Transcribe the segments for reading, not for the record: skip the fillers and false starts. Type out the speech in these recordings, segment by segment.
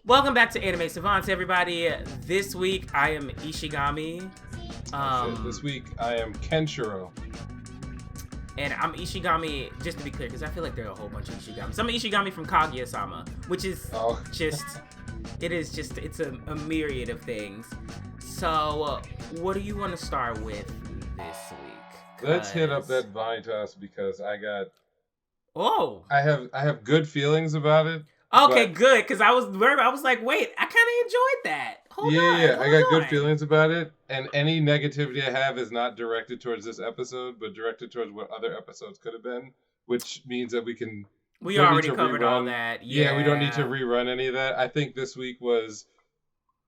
Welcome back to Anime Savants, everybody. This week I am Ishigami. This week I am Kenshiro. And I'm Ishigami, just to be clear, because I feel like there are a whole bunch of Ishigamis. I'm Ishigami from Kaguya-sama, which is it's a myriad of things. So, what do you want to start with this week? Let's hit up that Vanitas because I have good feelings about it. Okay, good, because I was like, wait, I kind of enjoyed that. Hold on. I got good feelings about it, and any negativity I have is not directed towards this episode, but directed towards what other episodes could have been, which means that we already covered all that. Yeah, we don't need to rerun any of that. I think this week was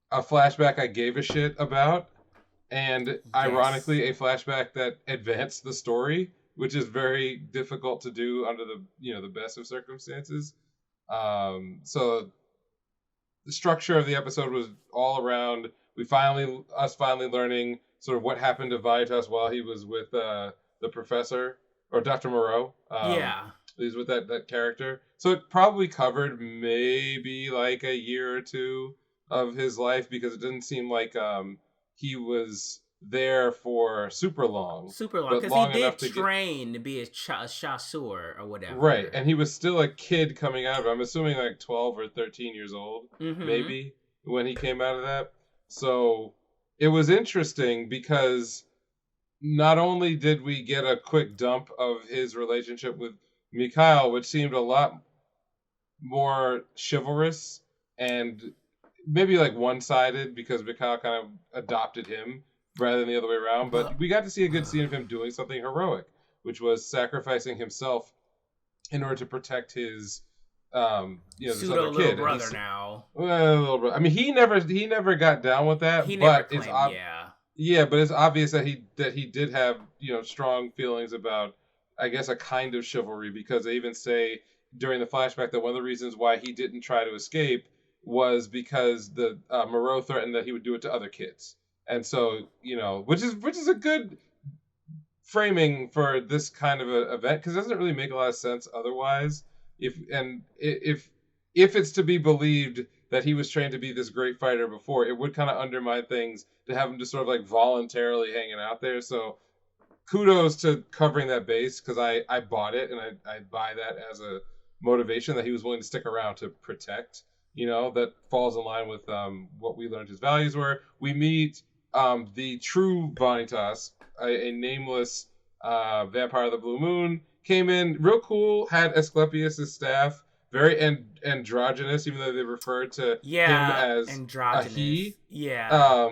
a flashback I gave a shit about, and ironically, a flashback that advanced the story, which is very difficult to do under the best of circumstances. So the structure of the episode was all around us finally learning sort of what happened to Vanitas while he was with the professor or Dr. Moreau. He was with that character. So it probably covered maybe like a year or two of his life, because it didn't seem like he was there for super long, because he did train to be a chasseur or whatever, right? And he was still a kid coming out of it. I'm assuming like 12 or 13 years old, maybe, when he came out of that. So it was interesting because not only did we get a quick dump of his relationship with Mikhail, which seemed a lot more chivalrous and maybe like one-sided because Mikhail kind of adopted him rather than the other way around, but we got to see a good scene of him doing something heroic, which was sacrificing himself in order to protect his, this other kid. Little brother now. Well, little brother. I mean, he never got down with that. But it's obvious that he did have strong feelings about, I guess, a kind of chivalry, because they even say during the flashback that one of the reasons why he didn't try to escape was because the Moreau threatened that he would do it to other kids. And so, which is a good framing for this kind of an event, because it doesn't really make a lot of sense otherwise. If it's to be believed that he was trained to be this great fighter before, it would kind of undermine things to have him just sort of like voluntarily hanging out there. So kudos to covering that base, because I bought it, and I buy that as a motivation that he was willing to stick around to protect. That falls in line with what we learned his values were. We meet the true Vanitas, a nameless vampire of the Blue Moon, came in real cool, had Asclepius' staff, very androgynous, even though they referred to him as androgynous. A he. Yeah.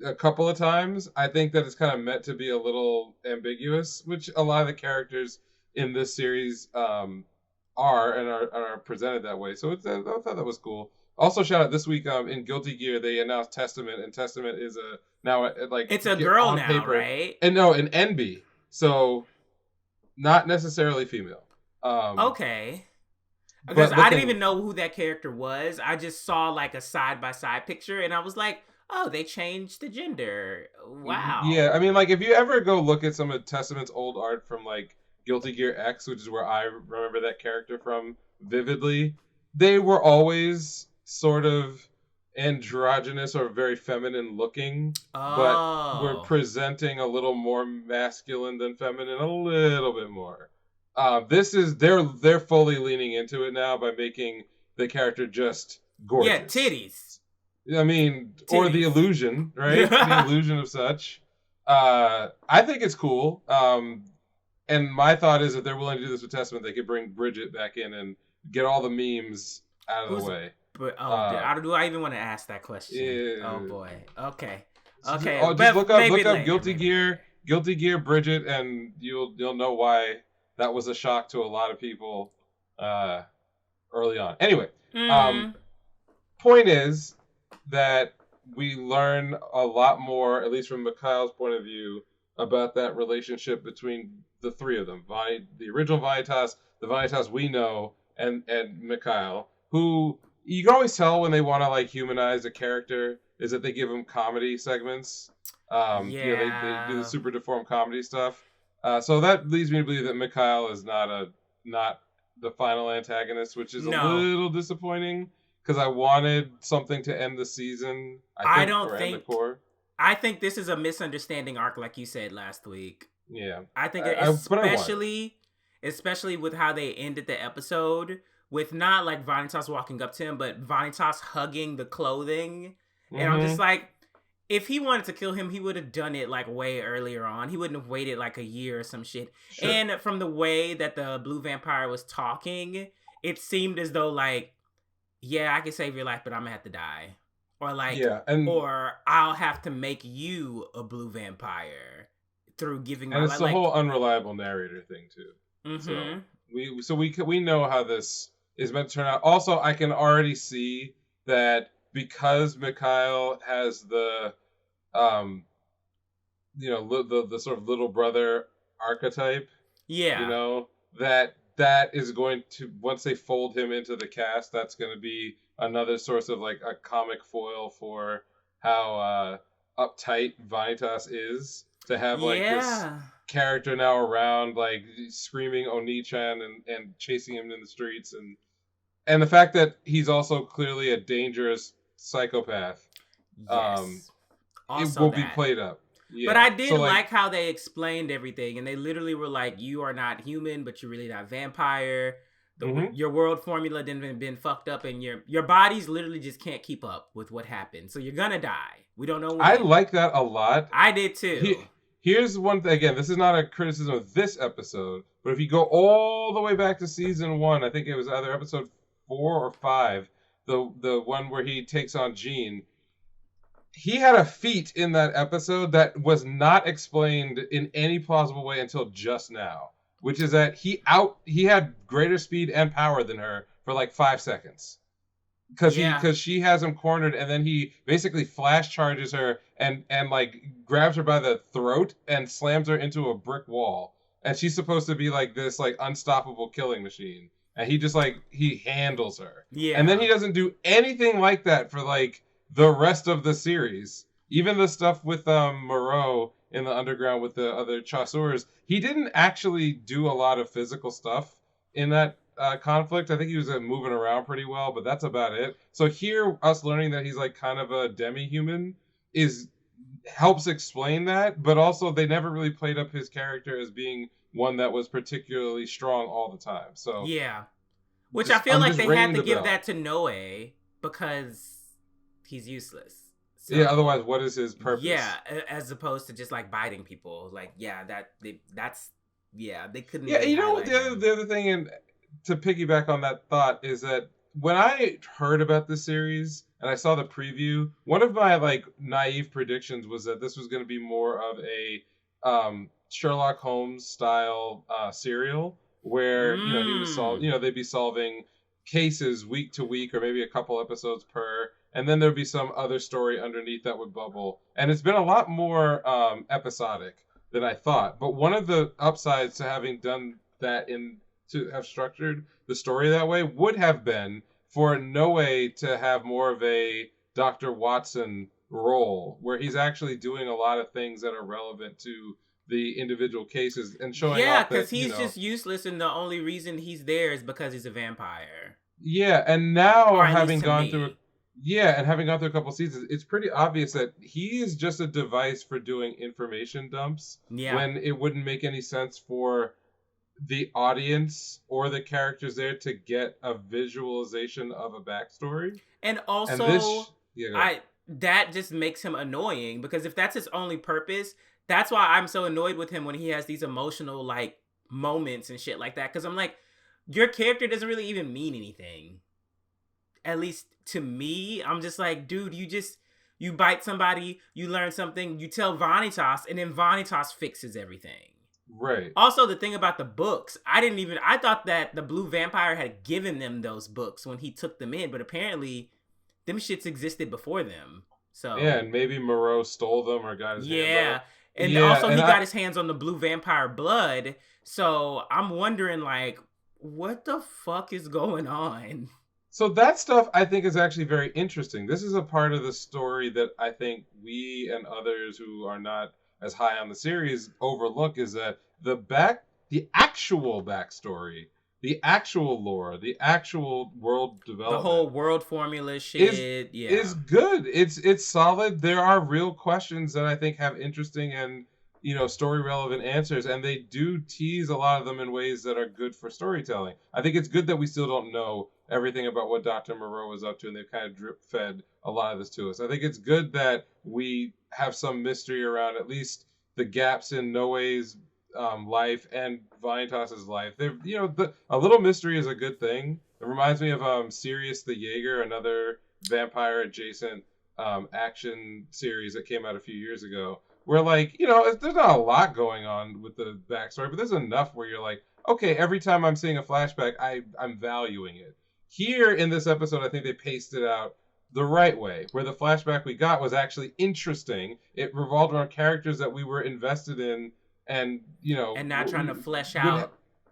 A couple of times. I think that it's kind of meant to be a little ambiguous, which a lot of the characters in this series are presented that way. So I thought that was cool. Also, shout out this week in Guilty Gear, they announced Testament, and Testament is it's a girl now, paper, right? And no, an NB, so not necessarily female. Okay, because I didn't even know who that character was. I just saw like a side by side picture, and I was like, oh, they changed the gender. Wow. Yeah, I mean, like if you ever go look at some of Testament's old art from like Guilty Gear X, which is where I remember that character from vividly, they were always sort of androgynous or very feminine looking, but we're presenting a little more masculine than feminine, a little bit more. They're fully leaning into it now by making the character just gorgeous. Yeah, titties. I mean, titties. Or the illusion, right? The illusion of such. I think it's cool. And my thought is, if they're willing to do this with Testament, they could bring Bridget back in and get all the memes out of the way. But do I even want to ask that question? Yeah. Oh boy. Okay. Just look up Guilty Gear Bridget, and you'll know why that was a shock to a lot of people early on. Anyway, point is that we learn a lot more, at least from Mikhail's point of view, about that relationship between the three of them: the original Vanitas, the Vanitas we know, and Mikhail, who you can always tell when they want to like humanize a character is that they give them comedy segments. They do the super deformed comedy stuff. So that leads me to believe that Mikhail is not the final antagonist, which is a little disappointing, because I wanted something to end the season. I don't or think. End the core. I think this is a misunderstanding arc, like you said last week. Yeah, I think but especially with how they ended the episode, with not like Vanitas walking up to him, but Vanitas hugging the clothing, and I'm just like, if he wanted to kill him, he would have done it like way earlier on. He wouldn't have waited like a year or some shit. Sure. And from the way that the blue vampire was talking, it seemed as though like, yeah, I can save your life, but I'm gonna have to die. Or like, or I'll have to make you a blue vampire through giving my life. And it's the whole unreliable narrator thing too. Mm-hmm. So we know how this is meant to turn out. Also, I can already see that because Mikhail has the, the sort of little brother archetype. Yeah. You know, that is going to, once they fold him into the cast, that's going to be another source of like a comic foil for how uptight Vanitas is, to have like this character now around, like screaming Oni-chan and chasing him in the streets, and the fact that he's also clearly a dangerous psychopath. Yes. It will be played up. Yeah. But I did like how they explained everything, and they literally were like, you are not human, but you're really not vampire. Your world formula didn't been fucked up, and your bodies literally just can't keep up with what happened. So you're gonna die. We don't know when. I like that a lot. I did too. Here's one thing. Again, this is not a criticism of this episode, but if you go all the way back to season 1, I think it was either episode 4 or 5, the one where he takes on Jean. He had a feat in that episode that was not explained in any plausible way until just now, which is that he had greater speed and power than her for like 5 seconds, because she has him cornered, and then he basically flash charges her and like grabs her by the throat and slams her into a brick wall, and she's supposed to be like this like unstoppable killing machine, and he just like he handles her. And then he doesn't do anything like that for like the rest of the series. Even the stuff with Moreau in the underground with the other chasseurs, he didn't actually do a lot of physical stuff in that conflict. I think he was moving around pretty well, but that's about it. So here, us learning that he's like kind of a demi-human helps explain that, but also they never really played up his character as being one that was particularly strong all the time. So yeah, which I feel like they had to give that to Noe because he's useless. So, yeah, otherwise what is his purpose? Yeah, as opposed to just like biting people. Like, yeah, they couldn't. Yeah, you know what the other thing, and to piggyback on that thought, is that when I heard about this series and I saw the preview, one of my like naive predictions was that this was going to be more of a Sherlock Holmes style serial where he was they'd be solving cases week to week, or maybe a couple episodes per. And then there'd be some other story underneath that would bubble. And it's been a lot more episodic than I thought. But one of the upsides to having done that, to have structured the story that way, would have been for Noe to have more of a Dr. Watson role, where he's actually doing a lot of things that are relevant to the individual cases and showing off that, because he's just useless, and the only reason he's there is because he's a vampire. Yeah, and now having gone through a couple seasons, it's pretty obvious that he is just a device for doing information dumps when it wouldn't make any sense for the audience or the characters there to get a visualization of a backstory. And also, that just makes him annoying, because if that's his only purpose, that's why I'm so annoyed with him when he has these emotional like moments and shit like that, because I'm like, your character doesn't really even mean anything. At least to me, I'm just like, dude, you bite somebody, you learn something, you tell Vanitas, and then Vanitas fixes everything. Right. Also, the thing about the books, I thought that the blue vampire had given them those books when he took them in, but apparently them shits existed before them. So yeah, and maybe Moreau stole them or got his hands on them. And also he got his hands on the blue vampire blood. So I'm wondering, like, what the fuck is going on? So that stuff I think is actually very interesting. This is a part of the story that I think we and others who are not as high on the series overlook, is that the actual backstory, the actual lore, the actual world development, the whole world formula shit, is good. It's solid. There are real questions that I think have interesting and story relevant answers, and they do tease a lot of them in ways that are good for storytelling. I think it's good that we still don't know everything about what Dr. Moreau was up to, and they've kind of drip fed a lot of this to us. I think it's good that we have some mystery around at least the gaps in Noe's life and Vanitas's life. A little mystery is a good thing. It reminds me of Sirius the Jaeger, another vampire adjacent action series that came out a few years ago, where there's not a lot going on with the backstory, but there's enough where you're like, okay, every time I'm seeing a flashback, I'm valuing it. Here in this episode, I think they paced it out the right way, where the flashback we got was actually interesting. It revolved around characters that we were invested in, and and not trying to flesh out.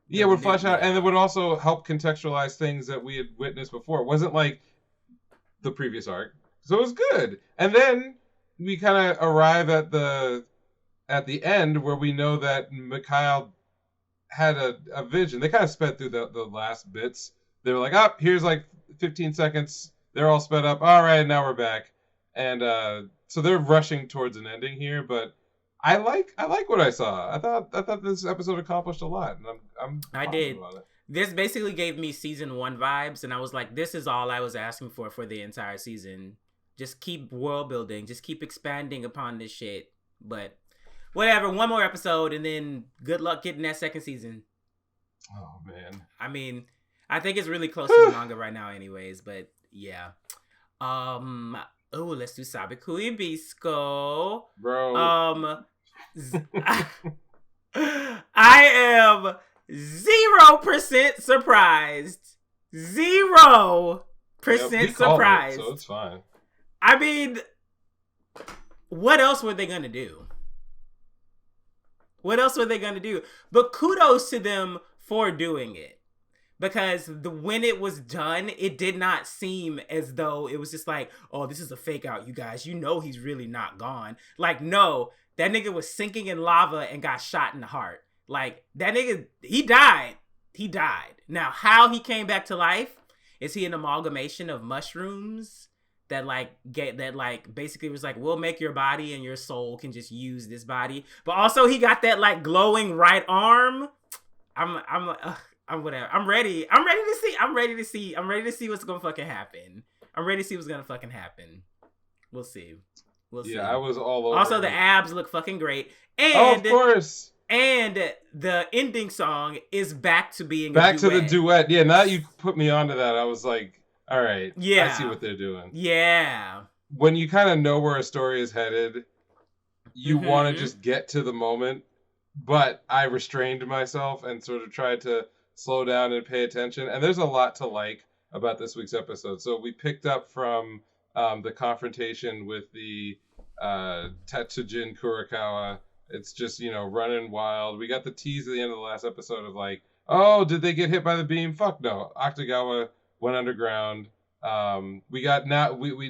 Would flesh out, and it would also help contextualize things that we had witnessed before. It wasn't like the previous arc, so it was good. And then we kind of arrive at the end where we know that Mikhail had a vision. They kind of sped through the last bits. They were like, here's 15 seconds. They're all sped up. All right, now we're back. And so they're rushing towards an ending here, but I like what I saw. I thought this episode accomplished a lot, and I did. About it. This basically gave me season 1 vibes, and I was like, this is all I was asking for the entire season. Just keep world building, just keep expanding upon this shit. But whatever, one more episode, and then good luck getting that second season. Oh man. I mean, I think it's really close to the manga right now, anyways. But yeah. Let's do Sabikui Bisco. Bro. I am 0% surprised. 0% surprised. So it's fine. I mean, what else were they gonna do? But kudos to them for doing it. Because when it was done, it did not seem as though it was just like, oh, this is a fake out, you guys. He's really not gone. No, that nigga was sinking in lava and got shot in the heart. That nigga, he died. Now, how he came back to life? Is he an amalgamation of mushrooms that basically was like, we'll make your body and your soul can just use this body. But also he got that glowing right arm. I'm whatever. I'm ready to see what's gonna fucking happen. We'll see. Yeah, I was all over. Also, the abs look fucking great. And of course. And the ending song is back to being back to the duet. Yeah, now you put me onto that. I was like, all right. Yeah. I see what they're doing. Yeah. When you kind of know where a story is headed, you want to just get to the moment. But I restrained myself and sort of tried to slow down and pay attention. And there's a lot to like about this week's episode. So we picked up from the confrontation with the Tetsujin Kurakawa. It's just, running wild. We got the tease at the end of the last episode of oh, did they get hit by the beam? Fuck no. Octagawa went underground. We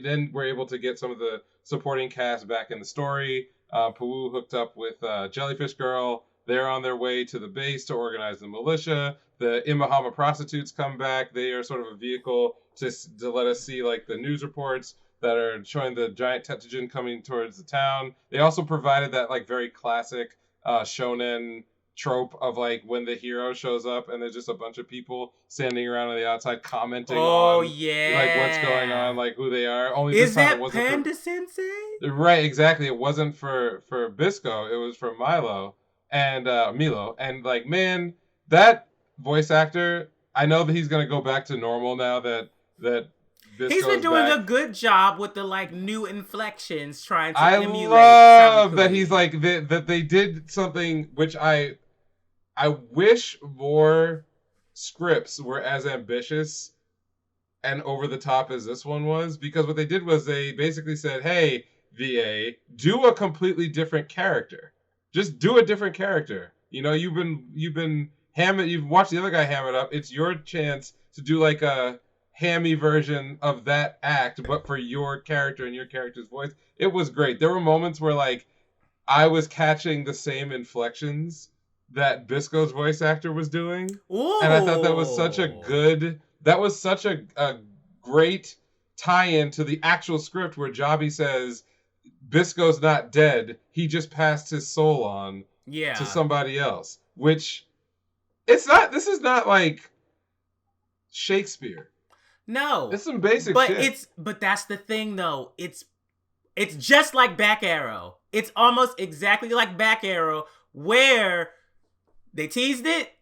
then were able to get some of the supporting cast back in the story. Puu hooked up with Jellyfish Girl. They're on their way to the base to organize the militia. The Imahama prostitutes come back. They are sort of a vehicle to let us see the news reports that are showing the giant Tetsujin coming towards the town. They also provided that very classic shonen trope of when the hero shows up and there's just a bunch of people standing around on the outside commenting on what's going on, who they are. Only is that Panda Sensei? Right, exactly. It wasn't for Bisco. It was for Milo and Milo. And man, that voice actor, I know that he's gonna go back to normal now that Bisco's he's been doing back. A good job with the new inflections, trying to emulate. I love that he's that they did something which I wish more scripts were as ambitious and over the top as this one was, because what they did was they basically said, hey, VA, do a completely different character. Just do a different character. You've watched the other guy ham it up. It's your chance to do a hammy version of that act, but for your character and your character's voice. It was great. There were moments where I was catching the same inflections that Bisco's voice actor was doing. Ooh. And I thought that was such a great tie-in to the actual script where Jobby says Bisco's not dead, he just passed his soul on to somebody else. Which this is not like Shakespeare. No. It's some basic shit. But that's the thing though. It's just like Back Arrow. It's almost exactly like Back Arrow, where they teased it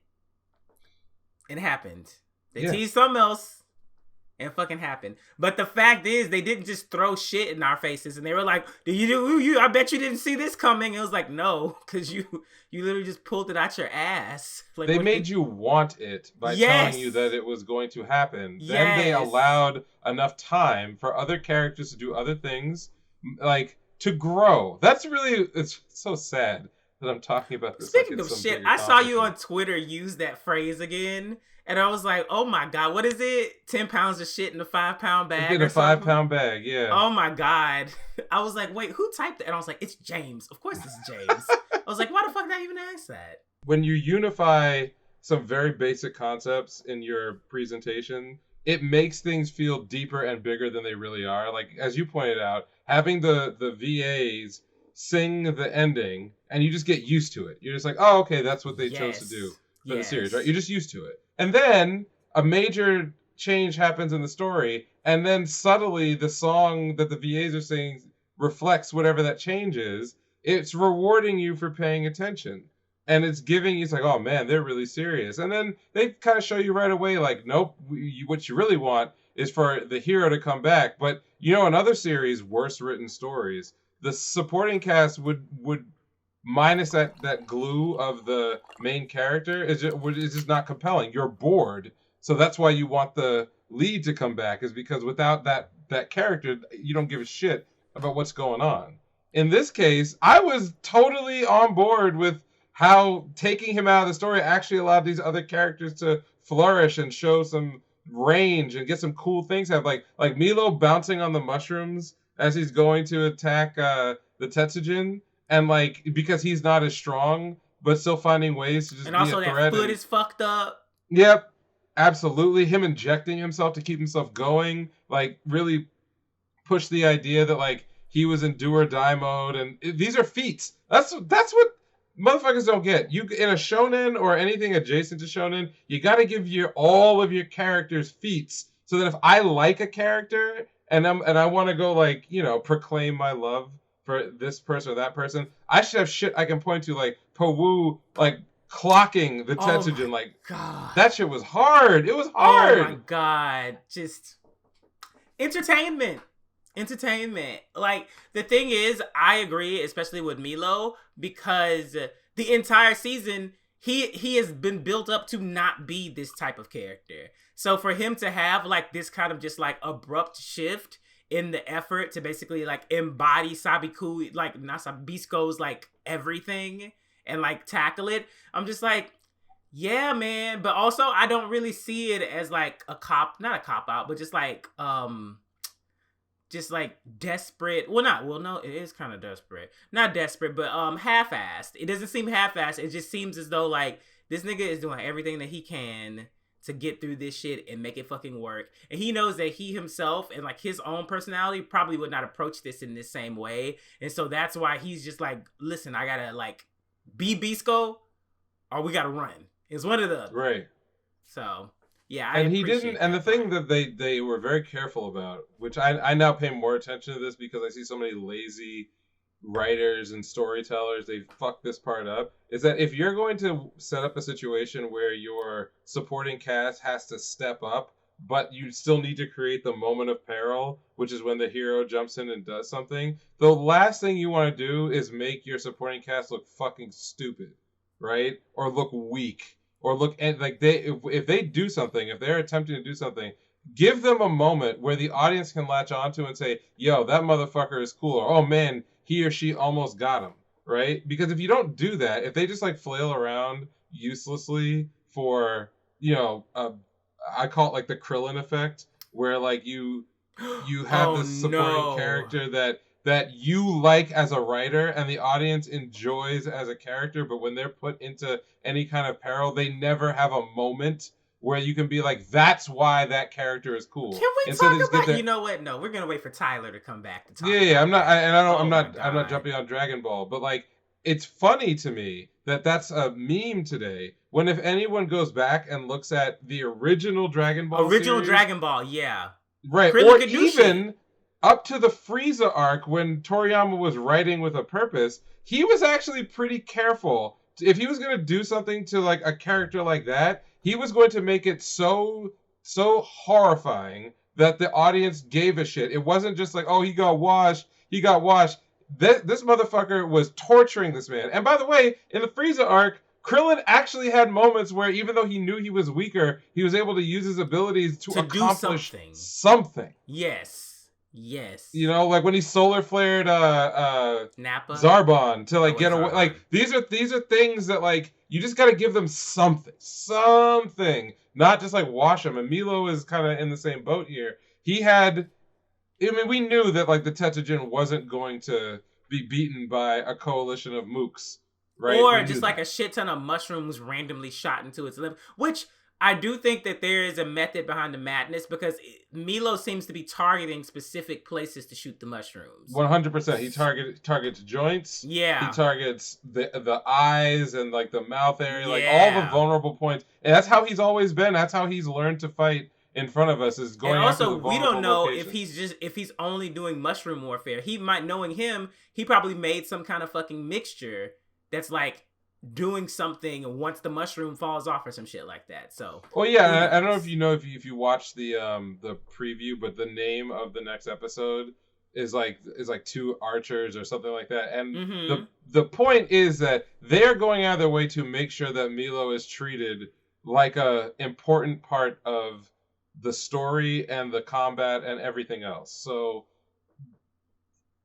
and it happened. They teased something else and it fucking happened. But the fact is, they didn't just throw shit in our faces and they were like, I bet you didn't see this coming. It was like, no, because you literally just pulled it out your ass. Like, they made you want it by telling you that it was going to happen. Then they allowed enough time for other characters to do other things, like to grow. It's so sad that I'm talking about this. Speaking of shit, I saw you on Twitter use that phrase again, and I was like, oh my God, what is it? 10 pounds of shit in a 5-pound bag? In a 5-pound bag, yeah. Oh my God. I was like, wait, who typed it? And I was like, it's James. Of course it's James. I was like, why the fuck did I even ask that? When you unify some very basic concepts in your presentation, it makes things feel deeper and bigger than they really are. Like, as you pointed out, having the VAs sing the ending, and you just get used to it. You're just like, oh, okay, that's what they chose to do for the series, right? You're just used to it. And then a major change happens in the story, and then subtly the song that the VAs are singing reflects whatever that change is. It's rewarding you for paying attention. And it's giving you, it's like, oh man, they're really serious. And then they kind of show you right away, like, nope, what you really want is for the hero to come back. But, in other series, worse written stories, the supporting cast would minus that glue of the main character, is just not compelling. You're bored. So that's why you want the lead to come back, is because without that character, you don't give a shit about what's going on. In this case, I was totally on board with how taking him out of the story actually allowed these other characters to flourish and show some range and get some cool things. Have like Milo bouncing on the mushrooms as he's going to attack the Tetsujin, and like because he's not as strong, but still finding ways to just and be also a threat. That foot is fucked up. Yep, absolutely. Him injecting himself to keep himself going, like really push the idea that like he was in do or die mode, and these are feats. That's what motherfuckers don't get. You in a shonen or anything adjacent to shonen, you got to give all of your characters feats, so that if I like a character and I want to go like proclaim my love for this person or that person, I should have shit I can point to, like Powu like clocking the Tetsujin. Like God. That shit was hard. It was hard. Oh my God, just entertainment. Like, the thing is, I agree, especially with Milo, because the entire season he has been built up to not be this type of character. So for him to have like this kind of just like abrupt shift in the effort to basically like embody Sabiku, like not Bisco's like everything, and like tackle it, I'm just like, yeah, man. But also I don't really see it as like not a cop out, but just like desperate. No, it is kind of desperate. Not desperate, but half-assed. It doesn't seem half-assed. It just seems as though like this nigga is doing everything that he can to get through this shit and make it fucking work. And he knows that he himself and like his own personality probably would not approach this in this same way. And so that's why he's just like, listen, I gotta like be Bisco or we gotta run. It's one of the other. Right. So yeah, and he didn't. And the thing that they were very careful about, which I now pay more attention to this because I see so many lazy writers and storytellers, they fuck this part up, is that if you're going to set up a situation where your supporting cast has to step up, but you still need to create the moment of peril, which is when the hero jumps in and does something, the last thing you want to do is make your supporting cast look fucking stupid, right? Or look weak. Or look at like if they do something, if they're attempting to do something, give them a moment where the audience can latch onto and say, yo, that motherfucker is cool, or oh man, he or she almost got him, right? Because if you don't do that, if they just like flail around uselessly for, I call it like the Krillin effect, where like you have this supporting character that that you like as a writer and the audience enjoys as a character, but when they're put into any kind of peril, they never have a moment where you can be like, that's why that character is cool. Can we talk about? You know what? No, we're gonna wait for Tyler to come back to talk. Yeah, I'm not. I'm not jumping on Dragon Ball, but like, it's funny to me that that's a meme today. When if anyone goes back and looks at the original Dragon Ball, Dragon Ball, yeah, right, or even up to the Frieza arc when Toriyama was writing with a purpose, he was actually pretty careful. If he was going to do something to like a character like that, he was going to make it so horrifying that the audience gave a shit. It wasn't just like, oh, he got washed. This motherfucker was torturing this man. And by the way, in the Frieza arc, Krillin actually had moments where even though he knew he was weaker, he was able to use his abilities to accomplish something. Yes. You know, like when he solar flared Nappa Zarbon to like get away. Like these are things that like you just got to give them something, not just like wash them. And Milo is kind of in the same boat here. He had, I mean, we knew that like the Tetsujin wasn't going to be beaten by a coalition of mooks, right? Or just like a shit ton of mushrooms randomly shot into its liver, which I do think that there is a method behind the madness because Milo seems to be targeting specific places to shoot the mushrooms. 100%. He targets joints. Yeah. He targets the eyes and like the mouth area, like all the vulnerable points. And that's how he's always been. That's how he's learned to fight in front of us is going after the vulnerable we don't know locations. if he's only doing mushroom warfare. He might, knowing him, he probably made some kind of fucking mixture that's like doing something once the mushroom falls off or some shit like that. So well, yeah, I don't know if you know if you watched the preview, but the name of the next episode is like two archers or something like that. And the point is that they're going out of their way to make sure that Milo is treated like a important part of the story and the combat and everything else. So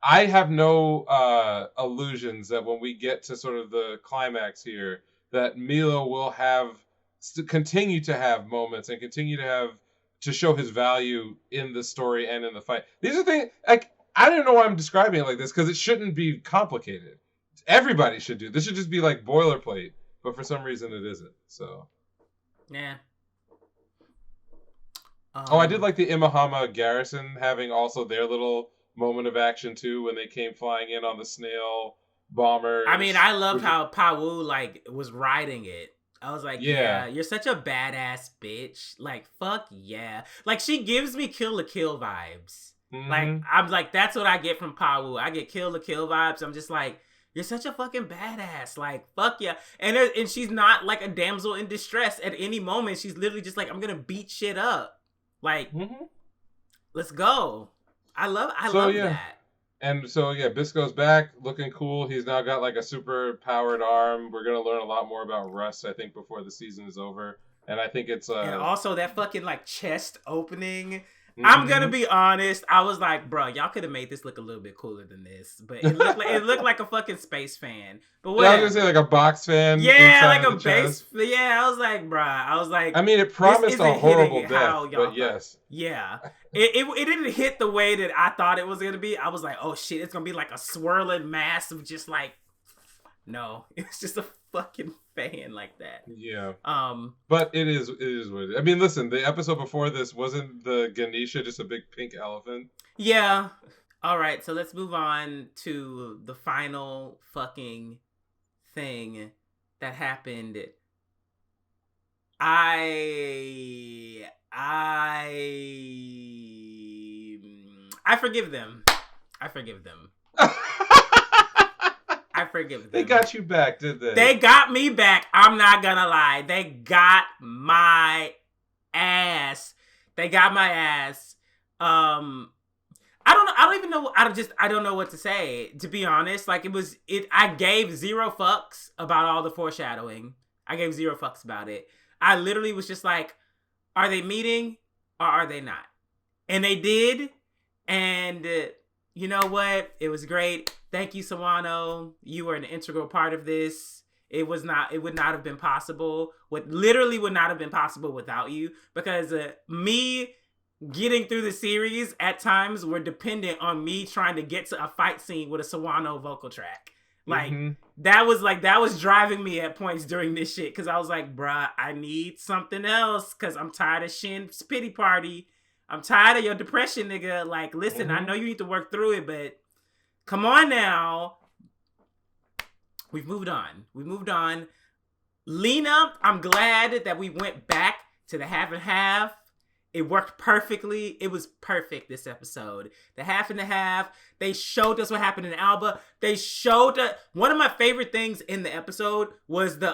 I have no illusions that when we get to sort of the climax here, that Milo will continue to have moments and continue to show his value in the story and in the fight. These are things like I don't know why I'm describing it like this because it shouldn't be complicated. Everybody should do this. Should just be like boilerplate, but for some reason it isn't. So yeah. I did like the Imahama garrison having also their little moment of action too when they came flying in on the snail bomber. I mean, I loved how Pawu like was riding it. I was like, yeah, you're such a badass bitch. Like, fuck yeah. Like, she gives me Kill la Kill vibes. Like, I'm like, that's what I get from Pawu. I get Kill la Kill vibes. I'm just like, you're such a fucking badass. Like, fuck yeah. And she's not like a damsel in distress at any moment. She's literally just like, I'm gonna beat shit up. Like, let's go. I love that. And so, Bisco's back, looking cool. He's now got, like, a super-powered arm. We're going to learn a lot more about Russ, I think, before the season is over. And I think it's... And also that fucking, like, chest opening... I'm gonna be honest. I was like, bro, y'all could have made this look a little bit cooler than this, but it looked like a fucking space fan. But what? I was gonna say like a box fan. Yeah, like a base. Yeah, I was like, bro. I mean, it promised a horrible death, but yes. Yeah, it didn't hit the way that I thought it was gonna be. I was like, oh shit, it's gonna be like a swirling mass of just like. No, it's just a fucking fan like that. Yeah. But it is what it is. I mean, listen, the episode before this wasn't the Ganesha just a big pink elephant? Yeah. All right, so let's move on to the final fucking thing that happened. I forgive them. I forgive them. I forgive them. They got you back, did they? They got me back. I'm not gonna lie. They got my ass. I don't even know. I don't know what to say, to be honest. Like I gave zero fucks about all the foreshadowing. I gave zero fucks about it. I literally was just like, are they meeting or are they not? And they did. And you know what? It was great. Thank you, Sawano. You were an integral part of this. It would not have been possible. Literally would not have been possible without you. Because me getting through the series at times were dependent on me trying to get to a fight scene with a Sawano vocal track. Like, that was driving me at points during this shit, because I was like, bruh, I need something else, because I'm tired of Shin's pity party. I'm tired of your depression, nigga. Like, listen, I know you need to work through it, but come on now. We've moved on. Lena, I'm glad that we went back to the half and half. It worked perfectly. It was perfect this episode. The half and the half. They showed us what happened in Alba. They showed us. One of my favorite things in the episode was the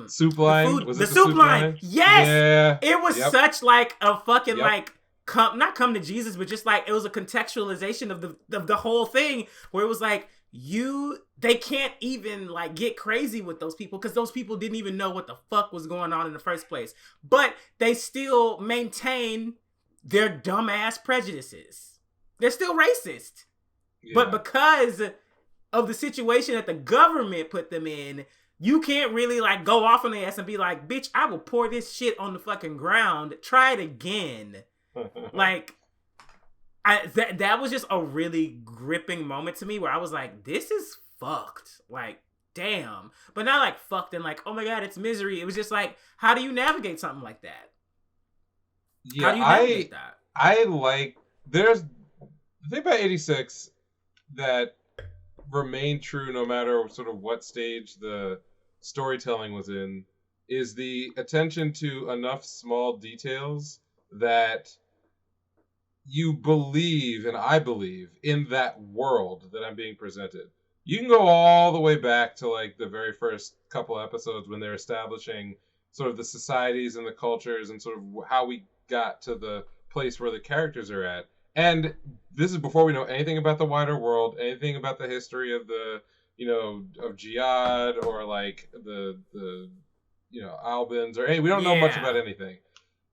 soup line. The soup line. Yes. Yeah. It was such like a fucking like not come to Jesus, but just like it was a contextualization of the whole thing, where it was like they can't even like get crazy with those people, because those people didn't even know what the fuck was going on in the first place, but they still maintain their dumbass prejudices. They're still racist, but because of the situation that the government put them in, you can't really like go off on the ass and be like, bitch, I will pour this shit on the fucking ground, try it again. Like, that was just a really gripping moment to me, where I was like, this is fucked. Like, damn. But not like fucked and like, oh my god, it's misery. It was just like, how do you navigate something like that? Yeah, how do you navigate that? There's the thing about 86 that remained true no matter sort of what stage the storytelling was in, is the attention to enough small details that you believe, and I believe, in that world that I'm being presented. You can go all the way back to like the very first couple episodes when they're establishing sort of the societies and the cultures and sort of how we got to the place where the characters are at. And this is before we know anything about the wider world, anything about the history of the, of Jihad or like the Albans, or hey, we don't know much about anything.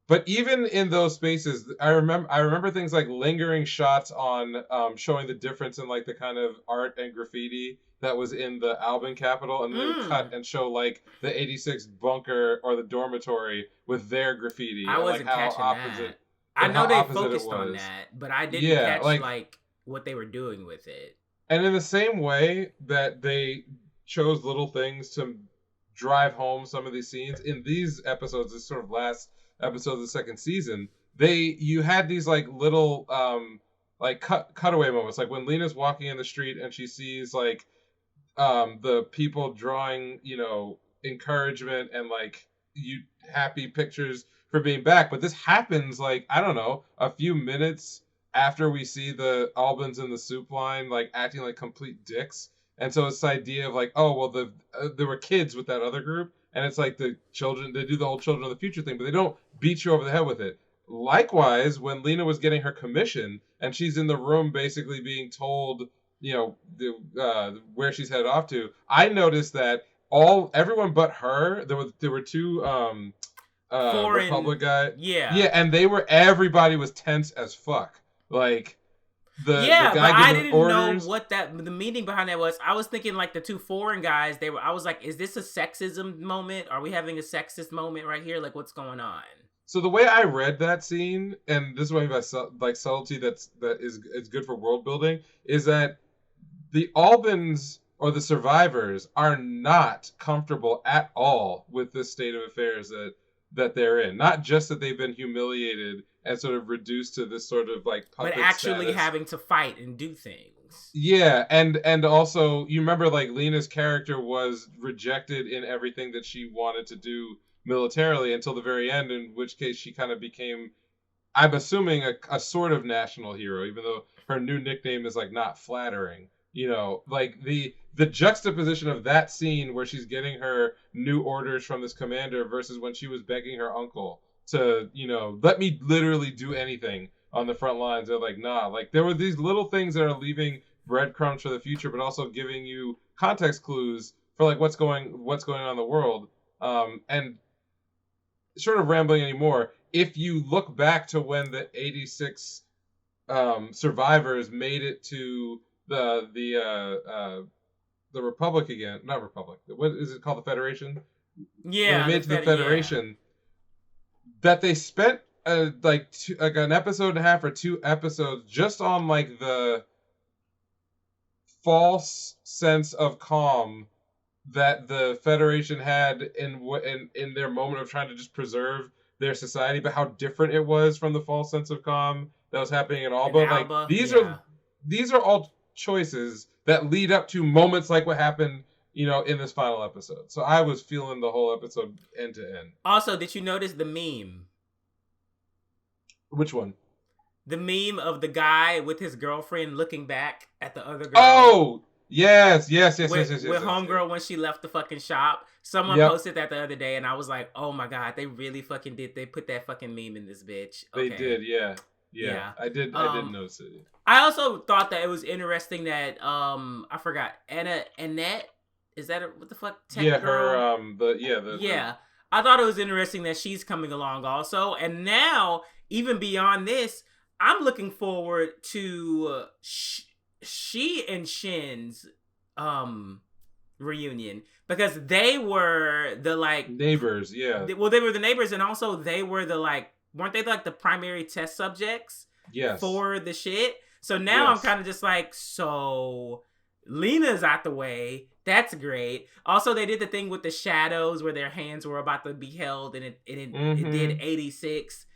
But even in those spaces, I remember things like lingering shots on showing the difference in like the kind of art and graffiti that was in the Alban capital, and then they would cut and show like the 86 bunker or the dormitory with their graffiti. I wasn't catching that. I know they focused on that, but I didn't catch like what they were doing with it. And in the same way that they chose little things to drive home some of these scenes, in these episodes, this sort of last episode of the second season, you had these like little like cutaway moments, like when Lena's walking in the street and she sees like the people drawing encouragement and like happy pictures for being back. But this happens like, I don't know, a few minutes after we see the Albans in the soup line like acting like complete dicks. And so it's the idea of like, oh well, there were kids with that other group, and it's like the children, they do the whole children of the future thing, but they don't beat you over the head with it. Likewise, when Lena was getting her commission and she's in the room basically being told, where she's headed off to, I noticed that everyone but her, there were two Foreign Republic guys. Yeah, and everybody was tense as fuck. Like the guy but I didn't orders. know what the meaning behind that was. I was thinking like the two foreign guys. I was like, is this a sexism moment? Are we having a sexist moment right here? Like, what's going on? So the way I read that scene, and this is what I mean by like subtlety that is good for world building, is that the Albans or the survivors are not comfortable at all with this state of affairs that they're in. Not just that they've been humiliated and sort of reduced to this sort of like puppet but actually status. Having to fight and do things. Yeah, and also you remember like Lena's character was rejected in everything that she wanted to do militarily until the very end, in which case she kind of became, I'm assuming, a sort of national hero, even though her new nickname is like not flattering. Like the juxtaposition of that scene where she's getting her new orders from this commander versus when she was begging her uncle to, let me literally do anything on the front lines. They're like, nah. Like there were these little things that are leaving breadcrumbs for the future, but also giving you context clues for like what's going on in the world. And sort of rambling anymore, if you look back to when the 86 survivors made it to the Republic again, not Republic, what is it called, the Federation? Yeah, when they made it to the Federation, that they spent like an episode and a half or 2 episodes just on like the false sense of calm that the Federation had in their moment of trying to just preserve their society, but how different it was from the false sense of calm that was happening in Alba. Like these are all choices that lead up to moments like what happened, in this final episode. So I was feeling the whole episode end to end. Also, did you notice the meme? Which one? The meme of the guy with his girlfriend looking back at the other girl. Oh, yes. With homegirl when she left the fucking shop. Someone posted that the other day, and I was like, oh my god, they really fucking did. They put that fucking meme in this bitch. Okay. They did, yeah. I did notice it. I also thought that it was interesting that I forgot Annette. Is that what the fuck? Yeah, girl? her I thought it was interesting that she's coming along also, and now even beyond this, I'm looking forward to she and Shin's reunion, because they were the like neighbors. Yeah. They were the neighbors, and also they were the like, weren't they like the primary test subjects? Yes. For the shit. So now I'm kind of just like, so Lena's out the way. That's great. Also, they did the thing with the shadows where their hands were about to be held, and it did 86.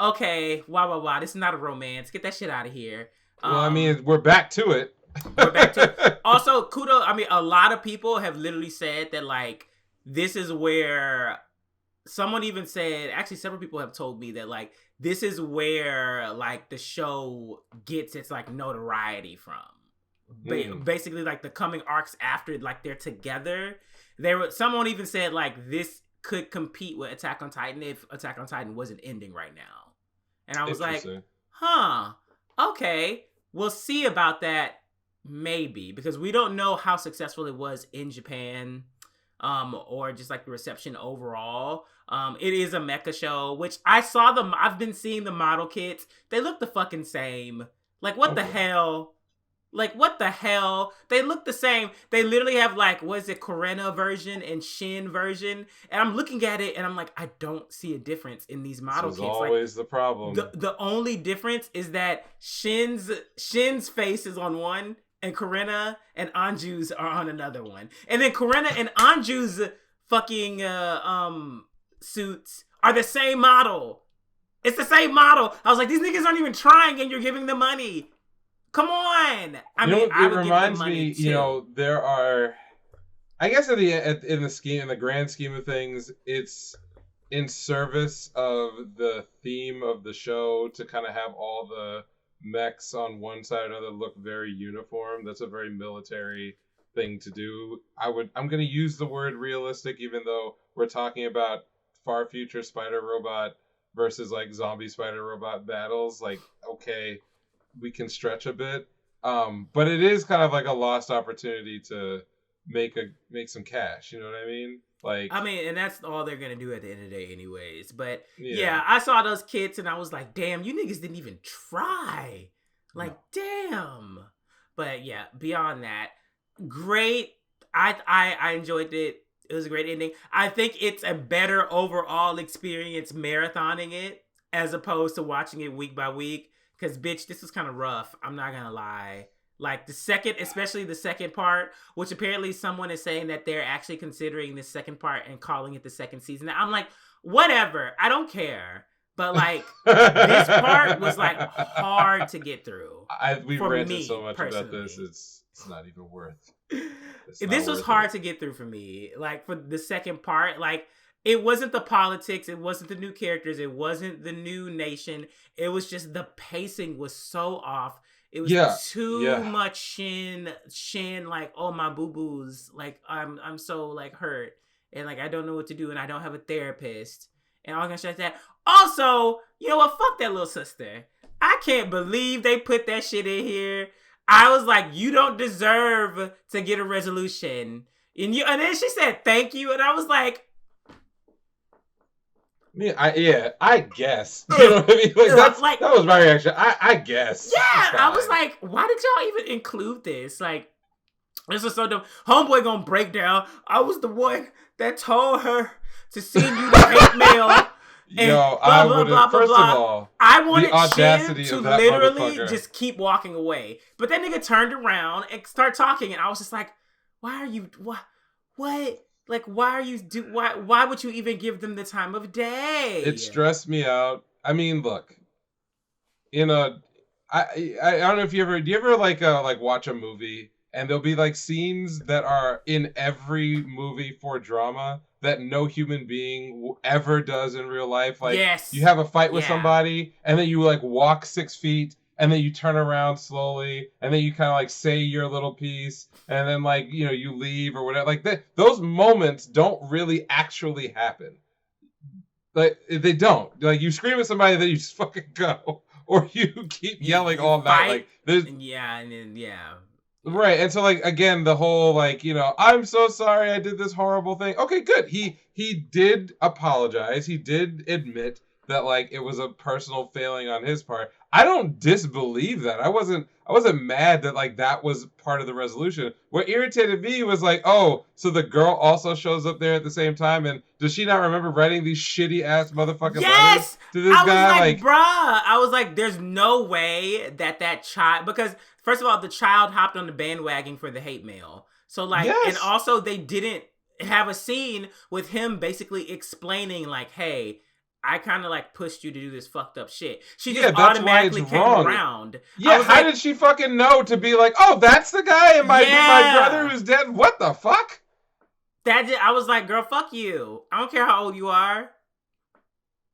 Okay, wow. This is not a romance. Get that shit out of here. Well, I mean, we're back to it. Also, kudos. I mean, a lot of people have literally said that, like, this is where someone even said, actually, several people have told me that, like, this is where, like, the show gets its, like, notoriety from. Basically, like, the coming arcs after, like, they're together. Someone even said, like, this could compete with Attack on Titan if Attack on Titan wasn't ending right now. And I was like, okay, we'll see about that, maybe, because we don't know how successful it was in Japan, or just like the reception overall. It is a mecha show, which I've been seeing the model kits. They look the fucking same. Like, what the hell? Like, what the hell? They look the same. They literally have, like, what is it, Korena version and Shin version? And I'm looking at it, and I'm like, I don't see a difference in these model kits. Always the problem. The only difference is that Shin's face is on one, and Korena and Anju's are on another one. And then Korena and Anju's fucking suits are the same model. It's the same model. I was like, these niggas aren't even trying, and you're giving them money. Come on! I mean, it reminds me. There are, I guess, in the grand scheme of things, it's in service of the theme of the show to kind of have all the mechs on one side or another look very uniform. That's a very military thing to do. I'm going to use the word realistic, even though we're talking about far future spider robot versus like zombie spider robot battles. Like, okay, we can stretch a bit, but it is kind of like a lost opportunity to make some cash. You know what I mean? Like, I mean, and that's all they're gonna do at the end of the day, anyways. But yeah, I saw those kits and I was like, damn, you niggas didn't even try. Like, damn. But yeah, beyond that, great. I enjoyed it. It was a great ending. I think it's a better overall experience marathoning it as opposed to watching it week by week. Because, bitch, this was kind of rough. I'm not going to lie. Like, especially the second part, which apparently someone is saying that they're actually considering the second part and calling it the second season. I'm like, whatever. I don't care. But, like, this part was, like, hard to get through. We've ranted so much about this, it's not even worth. This was hard to get through for me. Like, for the second part, like, it wasn't the politics, it wasn't the new characters, it wasn't the new nation. It was just the pacing was so off. It was too much Shin, like, oh, my boo-boos, like, I'm so, like, hurt, and, like, I don't know what to do, and I don't have a therapist, and all that shit like that. Also, you know what, fuck that little sister. I can't believe they put that shit in here. I was like, you don't deserve to get a resolution. And then she said, thank you, and I was like, I guess. You know what I mean? Like, that was my reaction. I guess. Yeah, I was like, why did y'all even include this? Like, this is so dumb. Homeboy gonna break down. I was the one that told her to send you the hate mail. I would have. First of all, I wanted Shin to literally just keep walking away, but that nigga turned around and started talking, and I was just like, "Why are you? What? Like, why are you? Why would you even give them the time of day?" It stressed me out. I mean, look, I don't know if do you ever like watch a movie and there'll be like scenes that are in every movie for drama that no human being ever does in real life. Like, you have a fight with somebody and then you like walk 6 feet and then you turn around slowly and then you kind of like say your little piece and then like, you leave or whatever. Like those moments don't really actually happen. Like, they don't. Like, you scream at somebody, then you just fucking go. Or you keep yelling all night. Like, there's... Right, and so, like, again, the whole, like, I'm so sorry I did this horrible thing. Okay, good. He did apologize. He did admit that, like, it was a personal failing on his part. I don't disbelieve that. I wasn't mad that, like, that was part of the resolution. What irritated me was like, oh, so the girl also shows up there at the same time, and does she not remember writing these shitty ass motherfucking letters to this guy? I was like, bruh, I was like, there's no way that child, because first of all, the child hopped on the bandwagon for the hate mail. So like, and also they didn't have a scene with him basically explaining like, hey, I kind of like pushed you to do this fucked up shit. She just automatically came around. Yeah, how did she fucking know to be like, oh, that's the guy and my brother who's dead? What the fuck? I was like, girl, fuck you. I don't care how old you are.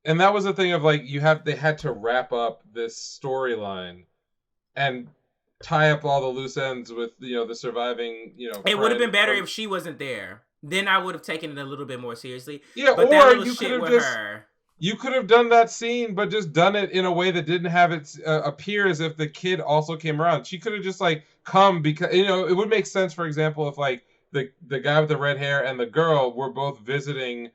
And that was the thing of like, they had to wrap up this storyline and tie up all the loose ends with, the surviving, It would have been better if she wasn't there. Then I would have taken it a little bit more seriously. Yeah, but or you could have just... You could have done that scene, but just done it in a way that didn't have it appear as if the kid also came around. She could have just like come because it would make sense. For example, if like the guy with the red hair and the girl were both visiting,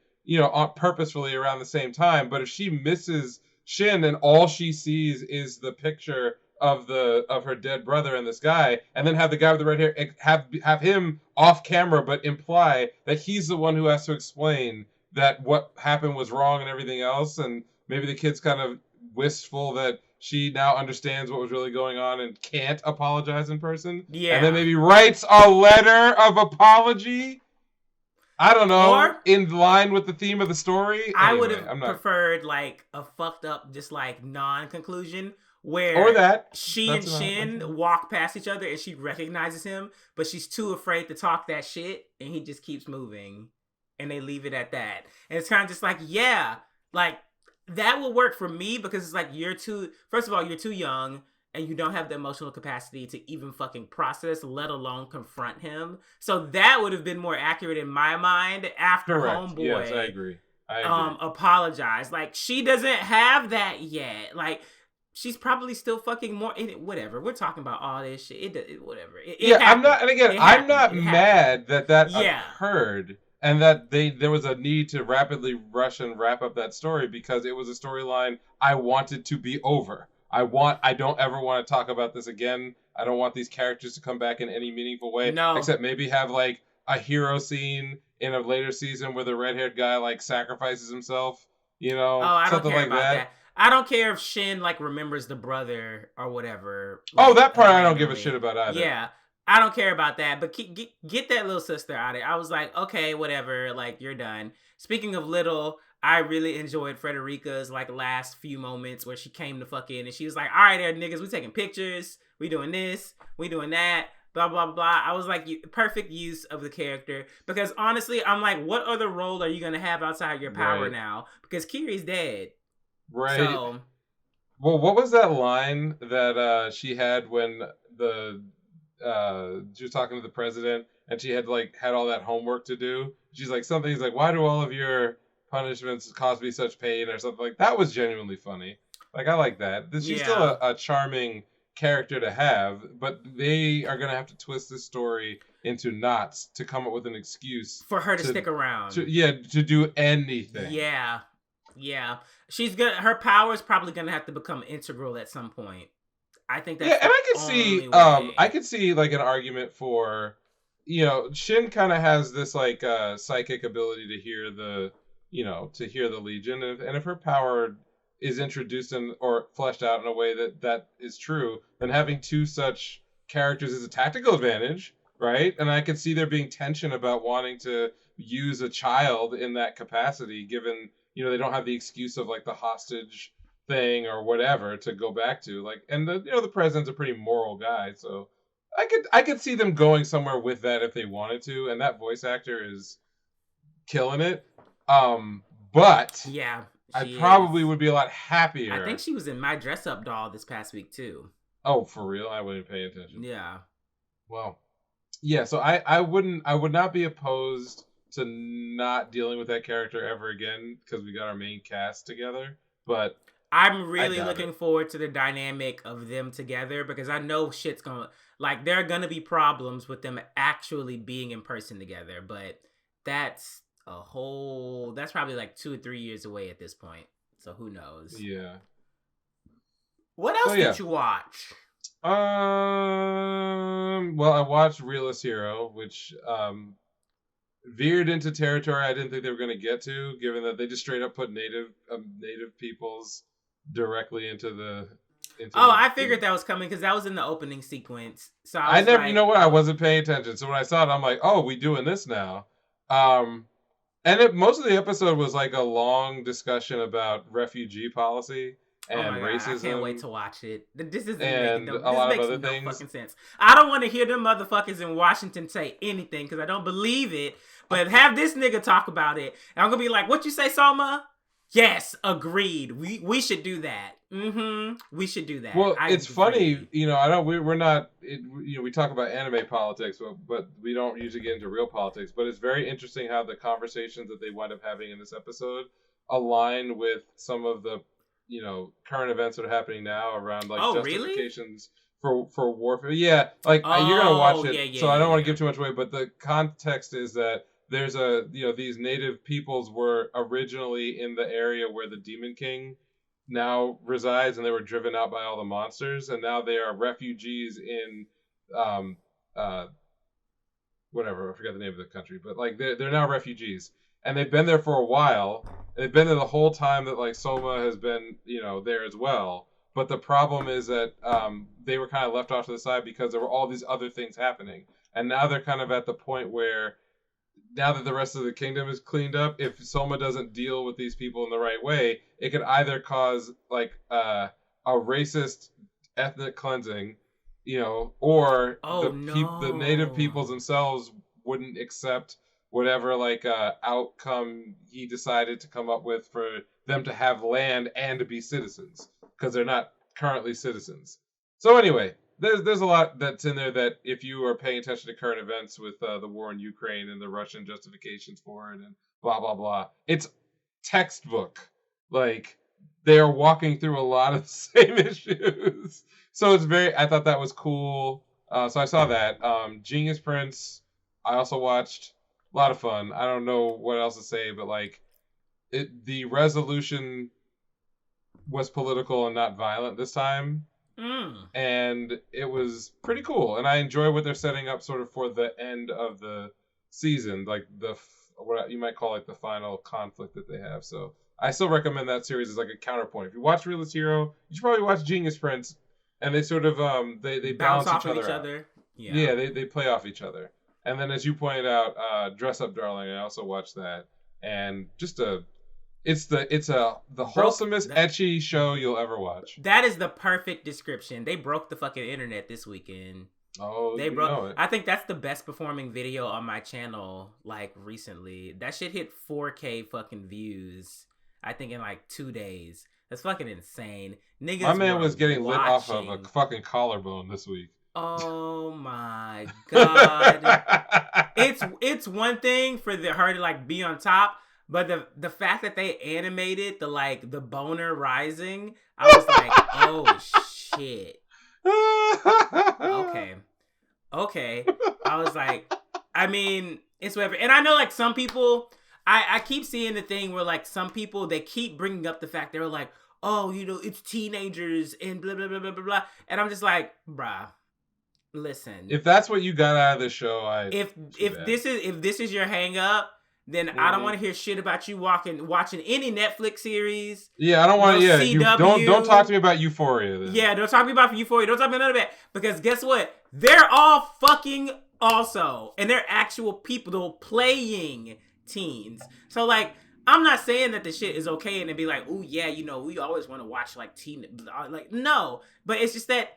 purposefully around the same time. But if she misses Shin and all she sees is the picture of her dead brother and this guy, and then have the guy with the red hair have him off camera, but imply that he's the one who has to explain that what happened was wrong and everything else, and maybe the kid's kind of wistful that she now understands what was really going on and can't apologize in person. Yeah. And then maybe writes a letter of apology. I don't know. Or, in line with the theme of the story. Anyway, I would have preferred like a fucked up, just like non-conclusion where or that she and Shin walk past each other and she recognizes him, but she's too afraid to talk that shit and he just keeps moving. And they leave it at that. And it's kind of just like, yeah, like that will work for me because it's like first of all, you're too young and you don't have the emotional capacity to even fucking process, let alone confront him. So that would have been more accurate in my mind after Homeboy. Yes, I agree. Apologize. Like she doesn't have that yet. Like she's probably still fucking more in it. Whatever. We're talking about all this shit. Whatever. I'm not mad that occurred. And that there was a need to rapidly rush and wrap up that story because it was a storyline I wanted to be over. I don't ever want to talk about this again. I don't want these characters to come back in any meaningful way. No. Except maybe have like a hero scene in a later season where the red-haired guy like sacrifices himself. I don't care about that. I don't care if Shin like remembers the brother or whatever. Like, that part I don't give a shit about either. Yeah. I don't care about that, but get that little sister out of it. I was like, okay, whatever, like, you're done. Speaking of little, I really enjoyed Frederica's, like, last few moments where she came to fuck in, and she was like, all right, there, niggas, we taking pictures, we doing this, we doing that, blah, blah, blah. I was like, perfect use of the character, because honestly, I'm like, what other role are you going to have outside your power now? Because Kiri's dead. Right. So, well, what was that line that she had when she was talking to the president and she had all that homework to do? She's like, he's like, why do all of your punishments cause me such pain or something? Like that was genuinely funny. Like I like that. She's still a charming character to have, but they are gonna have to twist this story into knots to come up with an excuse for her to stick around. To do anything. Yeah. She's gonna. Her power is probably gonna have to become integral at some point. I think that's and I could see like an argument for, Shin kind of has this like psychic ability to hear the to hear the Legion. And if her power is introduced or fleshed out in a way that is true, then having two such characters is a tactical advantage, right? And I could see there being tension about wanting to use a child in that capacity, given they don't have the excuse of like the hostage thing or whatever to go back to. Like, and the president's a pretty moral guy, so I could see them going somewhere with that if they wanted to. And that voice actor is killing it. But yeah, I probably would be a lot happier. I think she was in My Dress Up Doll this past week too. Oh, for real? I wouldn't pay attention. Yeah. Well, yeah. So I would not be opposed to not dealing with that character ever again because we got our main cast together. But I'm really looking forward to the dynamic of them together because I know shit's gonna there are gonna be problems with them actually being in person together. But that's probably like 2 or 3 years away at this point. So who knows? Yeah. What else did you watch? Well, I watched Realist Hero, which veered into territory I didn't think they were going to get to, given that they just straight up put native peoples directly into the. I figured that was coming because that was in the opening sequence. So I never, you know what? I wasn't paying attention. So when I saw it, I'm like, oh, we doing this now. And most of the episode was like a long discussion about refugee policy and racism. I can't wait to watch it. This isn't and making a lot of other no things. Fucking sense. I don't want to hear them motherfuckers in Washington say anything because I don't believe it. But have this nigga talk about it, and I'm gonna be like, "What you say, Soma?" Yes, agreed. We should do that. We should do that. Well, it's funny, we're not, we talk about anime politics, but we don't usually get into real politics. But it's very interesting how the conversations that they wind up having in this episode align with some of the, current events that are happening now around justifications for warfare. Yeah, you're gonna watch it, so I don't want to give too much away. But the context is that there's these native peoples were originally in the area where the Demon King now resides, and they were driven out by all the monsters, and now they are refugees in whatever, I forgot the name of the country, but they're now refugees, and they've been there for a while. They've been there the whole time that Soma has been there as well. But the problem is that they were kind of left off to the side because there were all these other things happening, and now they're kind of at the point where, now that the rest of the kingdom is cleaned up, if Soma doesn't deal with these people in the right way, it could either cause a racist ethnic cleansing, or the native peoples themselves wouldn't accept whatever outcome he decided to come up with for them to have land and to be citizens, because they're not currently citizens. So anyway, there's a lot that's in there that if you are paying attention to current events with the war in Ukraine and the Russian justifications for it and blah, blah, blah, it's textbook. They are walking through a lot of the same issues. So I thought that was cool. So I saw that. Genius Prince, I also watched. A lot of fun. I don't know what else to say, but the resolution was political and not violent this time. And it was pretty cool, and I enjoy what they're setting up sort of for the end of the season, what you might call the final conflict that they have. So I still recommend that series as a counterpoint. If you watch Realist Hero, you should probably watch Genius Prince, and they sort of they balance off each other. Yeah, they play off each other. And then, as you pointed out, Dress Up Darling, I also watched that, and just it's the wholesomest ecchi show you'll ever watch. That is the perfect description. They broke the fucking internet this weekend. Oh, they broke it. I think that's the best performing video on my channel recently. That shit hit 4K fucking views. I think in 2 days. That's fucking insane. Niggas, my man was getting lit off of a fucking collarbone this week. Oh my god! It's one thing for her to be on top. But the fact that they animated the boner rising, I was like, oh shit. Okay. I was like, I mean, it's whatever. And I know some people, I keep seeing the thing where some people, they keep bringing up the fact they're like, oh, it's teenagers and blah blah blah blah blah. And I'm just like, bruh, listen. If that's what you got out of the show, if this is your hang up, then I don't want to hear shit about you watching any Netflix series. Yeah, I don't want to. Yeah, CW. Don't talk to me about Euphoria. Then. Yeah, don't talk to me about Euphoria. Don't talk to me about none of that. Because guess what? They're all fucking also, and they're actual people playing teens. So like, I'm not saying that the shit is okay and to be like, oh yeah, you know, we always want to watch like teen, like no, but it's just that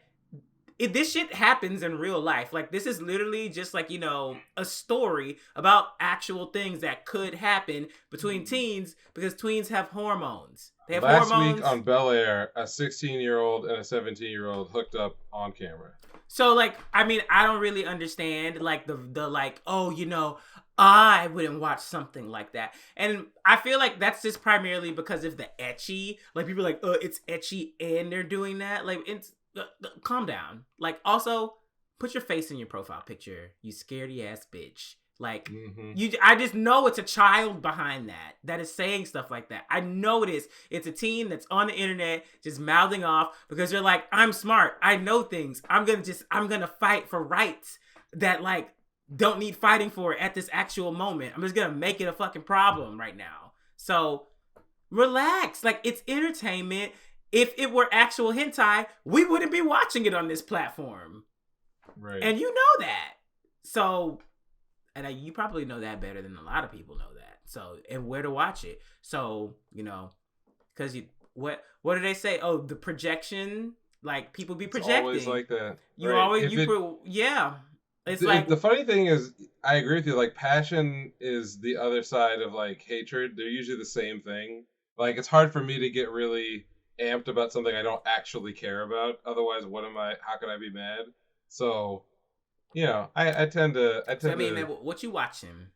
if this shit happens in real life, like this is literally just like, you know, a story about actual things that could happen between teens because tweens have hormones. They have hormones. Last week on Bel Air, a 16-year-old and a 17-year-old hooked up on camera. So like, I mean, I don't really understand like the like, oh, you know, I wouldn't watch something like that. And I feel like that's just primarily because of the ecchi. Like people are like, oh, it's ecchi and they're doing that. Like it's calm down. Like also put your face in your profile picture, you scaredy ass bitch. Like I just know it's a child behind that is saying stuff like that. I know it is. It's a teen that's on the internet just mouthing off because they're like, I'm smart, I know things, I'm gonna fight for rights that like don't need fighting for at this actual moment. I'm just gonna make it a fucking problem right now. So relax. Like it's entertainment. If it were actual hentai, we wouldn't be watching it on this platform. Right. And you know that. So, and you probably know that better than a lot of people know that. So, and where to watch it. So, you know, because what do they say? Oh, the projection, like people be projecting. It's always like that. You right. always, yeah. It's like the funny thing is, I agree with you. Like passion is the other side of like hatred. They're usually the same thing. Like it's hard for me to get really amped about something I don't actually care about. Otherwise, how can I be mad? So, you know, I tend to. What you watching?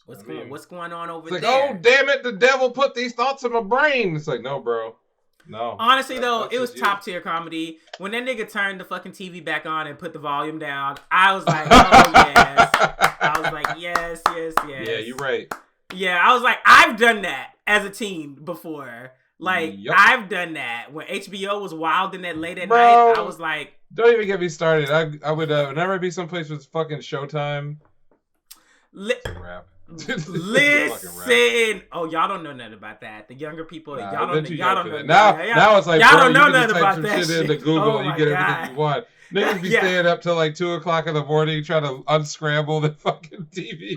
What's going on over there? It's like, oh damn it, the devil put these thoughts in my brain. It's like, no, bro. No. Honestly, though, it was top tier comedy. When that nigga turned the fucking TV back on and put the volume down, I was like, oh yes. I was like, yes. Yeah, you're right. Yeah, I was like, I've done that as a teen before. Like, yep. I've done that. When HBO was wild in that late at night, I was like... Don't even get me started. I would whenever be someplace with fucking Showtime... rap. Listen! Oh, y'all don't know nothing about that. The younger people... y'all don't know now it's like, y'all bro, don't know you nothing type about some that shit into Google and you get God. everything you want. Niggas be staying up till like 2 o'clock in the morning trying to unscramble the fucking TV.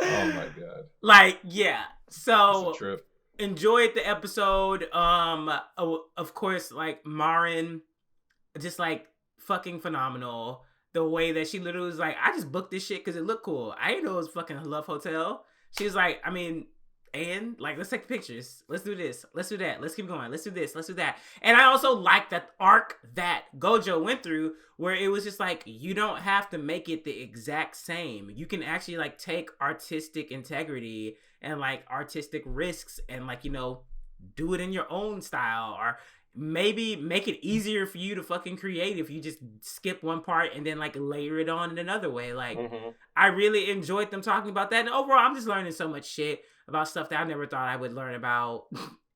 Oh my God. Like, yeah. So enjoyed the episode. Of course, like Marin, just like fucking phenomenal. The way that she literally was like, I just booked this shit because it looked cool. I didn't know it was fucking Love Hotel. She was like, I mean, and like, let's take pictures. Let's do this. Let's do that. Let's keep going. Let's do this. Let's do that. And I also like that arc that Gojo went through where it was just like, you don't have to make it the exact same. You can actually like take artistic integrity and like artistic risks and like, you know, do it in your own style or maybe make it easier for you to fucking create if you just skip one part and then like layer it on in another way. Like I really enjoyed them talking about that. And overall, I'm just learning so much shit about stuff that I never thought I would learn about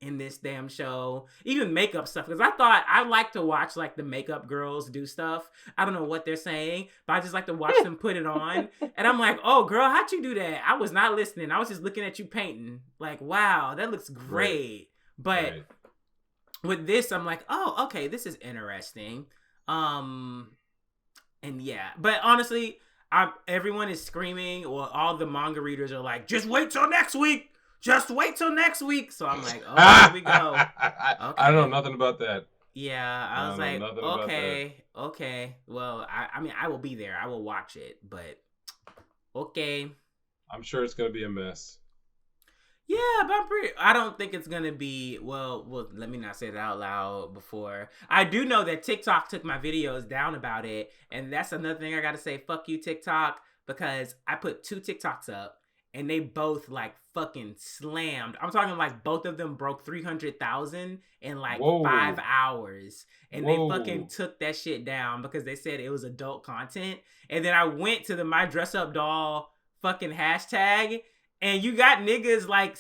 in this damn show. Even makeup stuff, because I thought I like to watch like the makeup girls do stuff. I don't know what they're saying, but I just like to watch them put it on. And I'm like, oh girl, how'd you do that? I was not listening. I was just looking at you painting. Like, wow, that looks great. But with this, I'm like, oh, okay, this is interesting. And yeah, but honestly, everyone is screaming, or all the manga readers are like, just wait till next week. Just wait till next week. So I'm like, oh, here we go. Okay. I don't know nothing about that. Yeah, I was like, okay. Well, I mean, I will be there. I will watch it, but okay. I'm sure it's gonna be a mess. Yeah, but I don't think it's gonna be. Well, let me not say that out loud before. I do know that TikTok took my videos down about it, and that's another thing I gotta say. Fuck you, TikTok, because I put 2 TikToks up. And they both like fucking slammed. I'm talking like both of them broke 300,000 in like 5 hours. And they fucking took that shit down because they said it was adult content. And then I went to the My Dress Up Doll fucking hashtag. And you got niggas like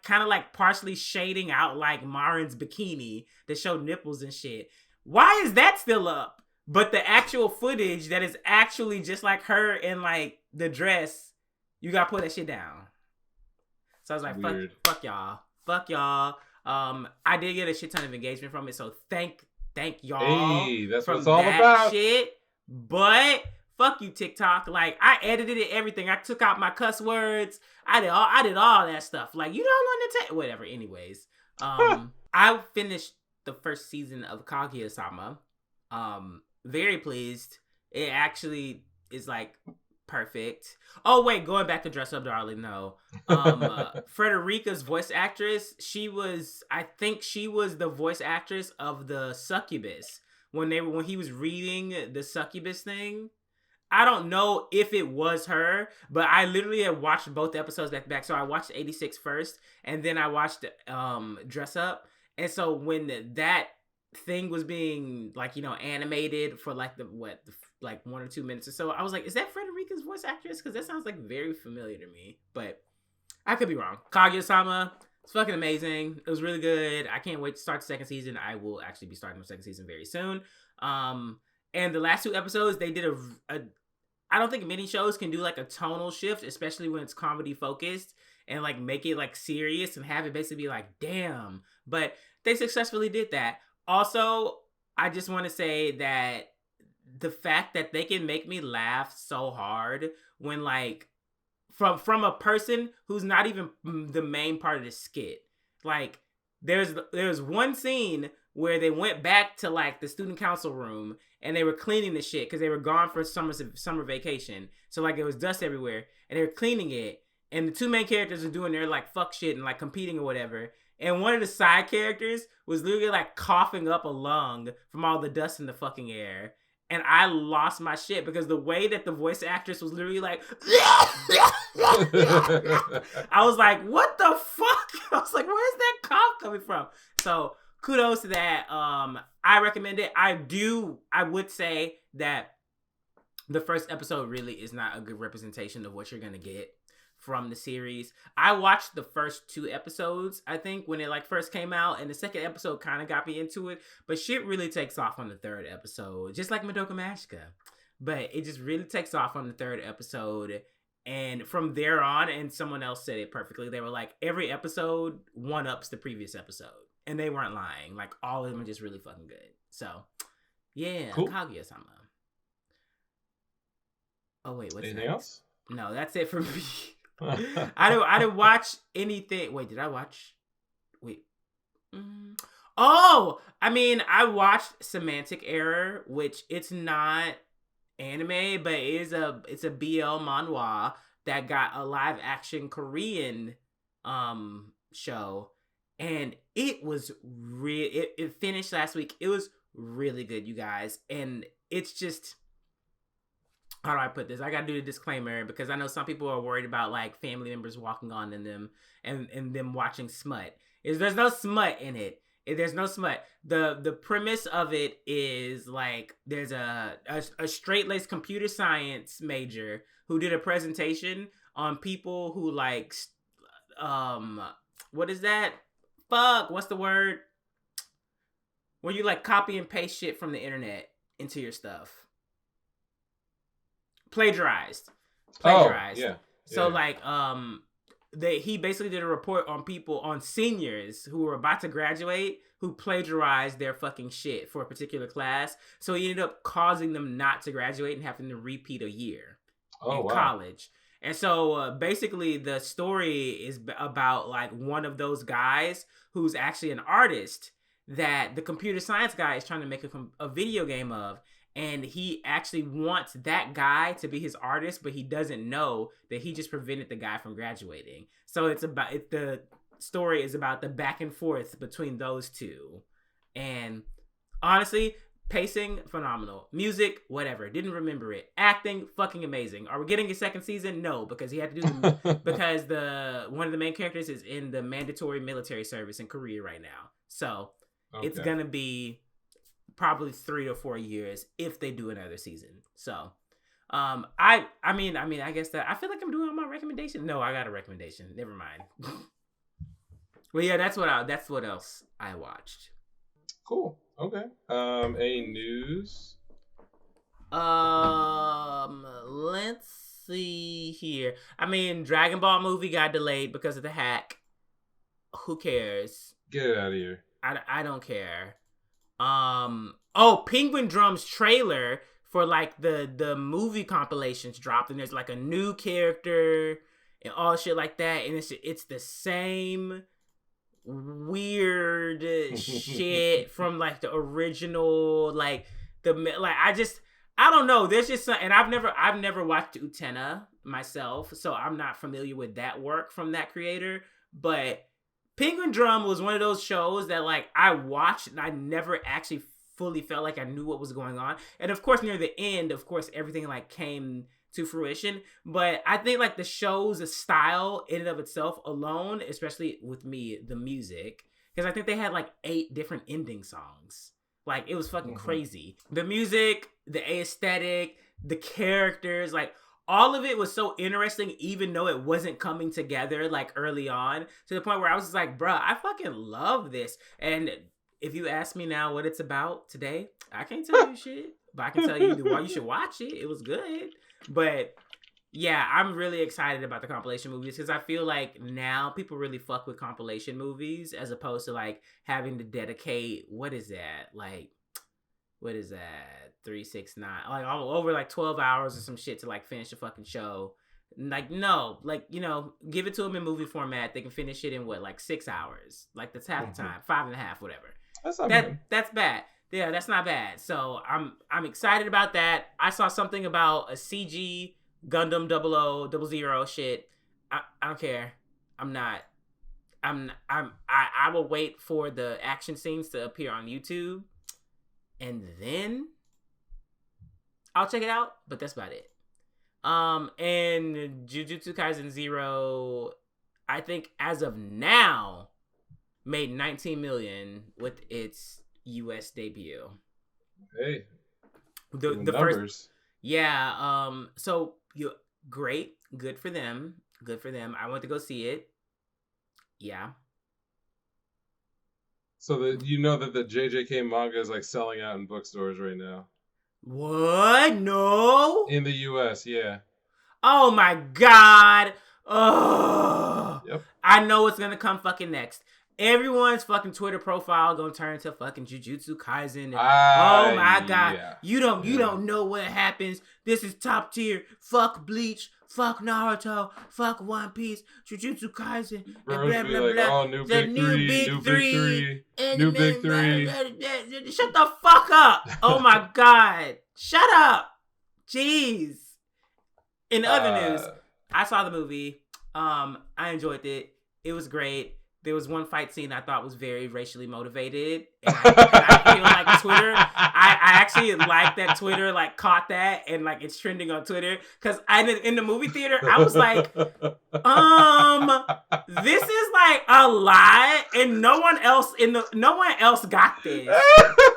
kind of like partially shading out like Marin's bikini that showed nipples and shit. Why is that still up? But the actual footage that is actually just like her in like the dress, you gotta put that shit down. So I was like, fuck y'all. Fuck y'all. I did get a shit ton of engagement from it, so thank y'all. Hey, that's what it's all about. Shit. But fuck you, TikTok. Like, I edited it, everything. I took out my cuss words. I did all that stuff. Like, you don't understand. Whatever. Anyways, I finished the first season of Kaguya-sama. Very pleased. It actually is like perfect. Oh wait, going back to Dress Up Darling, no. Frederica's voice actress, I think she was the voice actress of the Succubus when he was reading the Succubus thing. I don't know if it was her, but I literally have watched both episodes back to back. So I watched 86 first, and then I watched Dress Up. And so when that thing was being like, animated for like like 1 or 2 minutes or so, I was like, is that Frederica's voice actress? Because that sounds like very familiar to me, but I could be wrong. Kaguya-sama, it's fucking amazing. It was really good. I can't wait to start the second season. I will actually be starting the second season very soon. And the last 2 episodes, they did I don't think many shows can do like a tonal shift, especially when it's comedy focused, and like make it like serious and have it basically be like, damn. But they successfully did that. Also, I just want to say that the fact that they can make me laugh so hard when like from a person who's not even the main part of the skit. Like there's one scene where they went back to like the student council room and they were cleaning the shit because they were gone for summer vacation. So like it was dust everywhere and they were cleaning it, and the 2 main characters are doing their like fuck shit and like competing or whatever. And one of the side characters was literally like coughing up a lung from all the dust in the fucking air. And I lost my shit because the way that the voice actress was literally like, I was like, what the fuck? I was like, where's that cough coming from? So kudos to that. I recommend it. I would say that the first episode really is not a good representation of what you're going to get from the series. I watched the first 2 episodes, I think, when it like first came out, and the second episode kind of got me into it, but shit really takes off on the 3rd episode, just like Madoka Magica. But it just really takes off on the 3rd episode, and from there on, and someone else said it perfectly, they were like, every episode one-ups the previous episode, and they weren't lying. Like, all of them are just really fucking good. So, yeah, cool. Kaguya-sama. Oh wait, what's anything else? No, that's it for me. I didn't watch anything. Wait, did I watch? Wait. Oh, I mean, I watched Semantic Error, which it's not anime, but it's a BL manhwa that got a live action Korean show, and it was it finished last week. It was really good, you guys, and it's just, how do I put this? I gotta do a disclaimer because I know some people are worried about like family members walking on in them and them watching smut. There's no smut in it. There's no smut. The premise of it is like there's a straight-laced computer science major who did a presentation on people who like what is that? Fuck, what's the word? When you like copy and paste shit from the internet into your stuff. Plagiarized. Oh, yeah. So like he basically did a report on seniors who were about to graduate who plagiarized their fucking shit for a particular class. So he ended up causing them not to graduate and having to repeat a year in college. And so basically the story is about like one of those guys who's actually an artist that the computer science guy is trying to make a video game of. And he actually wants that guy to be his artist, but he doesn't know that he just prevented the guy from graduating. So the story is about the back and forth between those two. And honestly, pacing, phenomenal. Music, whatever. Didn't remember it. Acting, fucking amazing. Are we getting a second season? No, because he had to do because one of the main characters is in the mandatory military service in Korea right now. So it's gonna be probably 3 or 4 years if they do another season. So, I mean, I guess that I feel like I'm doing all my recommendation. No, I got a recommendation. Never mind. Well, yeah, that's what else I watched. Cool. Okay. Any news? Let's see here. I mean, Dragon Ball movie got delayed because of the hack. Who cares? Get it out of here. I don't care. Penguin Drum's trailer for like the movie compilations dropped, and there's like a new character and all shit like that, and it's the same weird shit from like the original, like I don't know. There's just something, and I've never watched Utena myself, so I'm not familiar with that work from that creator. But Penguin Drum was one of those shows that like I watched and I never actually fully felt like I knew what was going on. And of course, near the end, of course, everything like came to fruition. But I think like the show's style in and of itself alone, especially with me, the music, because I think they had like 8 different ending songs. Like it was fucking crazy. The music, the aesthetic, the characters, like all of it was so interesting, even though it wasn't coming together like early on, to the point where I was just like, bruh, I fucking love this. And if you ask me now what it's about today, I can't tell you shit, but I can tell you why you should watch it. It was good. But yeah, I'm really excited about the compilation movies because I feel like now people really fuck with compilation movies as opposed to like having to dedicate, what is that? 369, like all over like 12 hours or some shit to like finish a fucking show. Like, no, like, you know, give it to them in movie format. They can finish it in what, like 6 hours? Like that's half the time, 5.5, whatever. That's not bad. That's bad. Yeah, that's not bad. So I'm excited about that. I saw something about a CG Gundam 0000 shit. I don't care. I will wait for the action scenes to appear on YouTube, and then I'll check it out. But that's about it. And Jujutsu Kaisen 0, I think as of now, made 19 million with its US debut. Hey, the numbers. First, yeah. So great, good for them. I went to go see it. Yeah. So that you know that the JJK manga is like selling out in bookstores right now. What? No. In the US, yeah. Oh my god. Oh. Yep. I know what's gonna come fucking next. Everyone's fucking Twitter profile gonna turn to fucking Jujutsu Kaisen. And, oh my god, yeah. You don't know what happens. This is top tier. Fuck Bleach. Fuck Naruto. Fuck One Piece. Jujutsu Kaisen. And blah blah like, blah. Oh, new big three. Shut the fuck up. Oh my god. Shut up. Jeez. In other news, I saw the movie. I enjoyed it. It was great. There was one fight scene I thought was very racially motivated. And I feel like Twitter, I actually like that Twitter like caught that and like it's trending on Twitter. Cause in the movie theater, I was like, this is like a lie and no one else got this.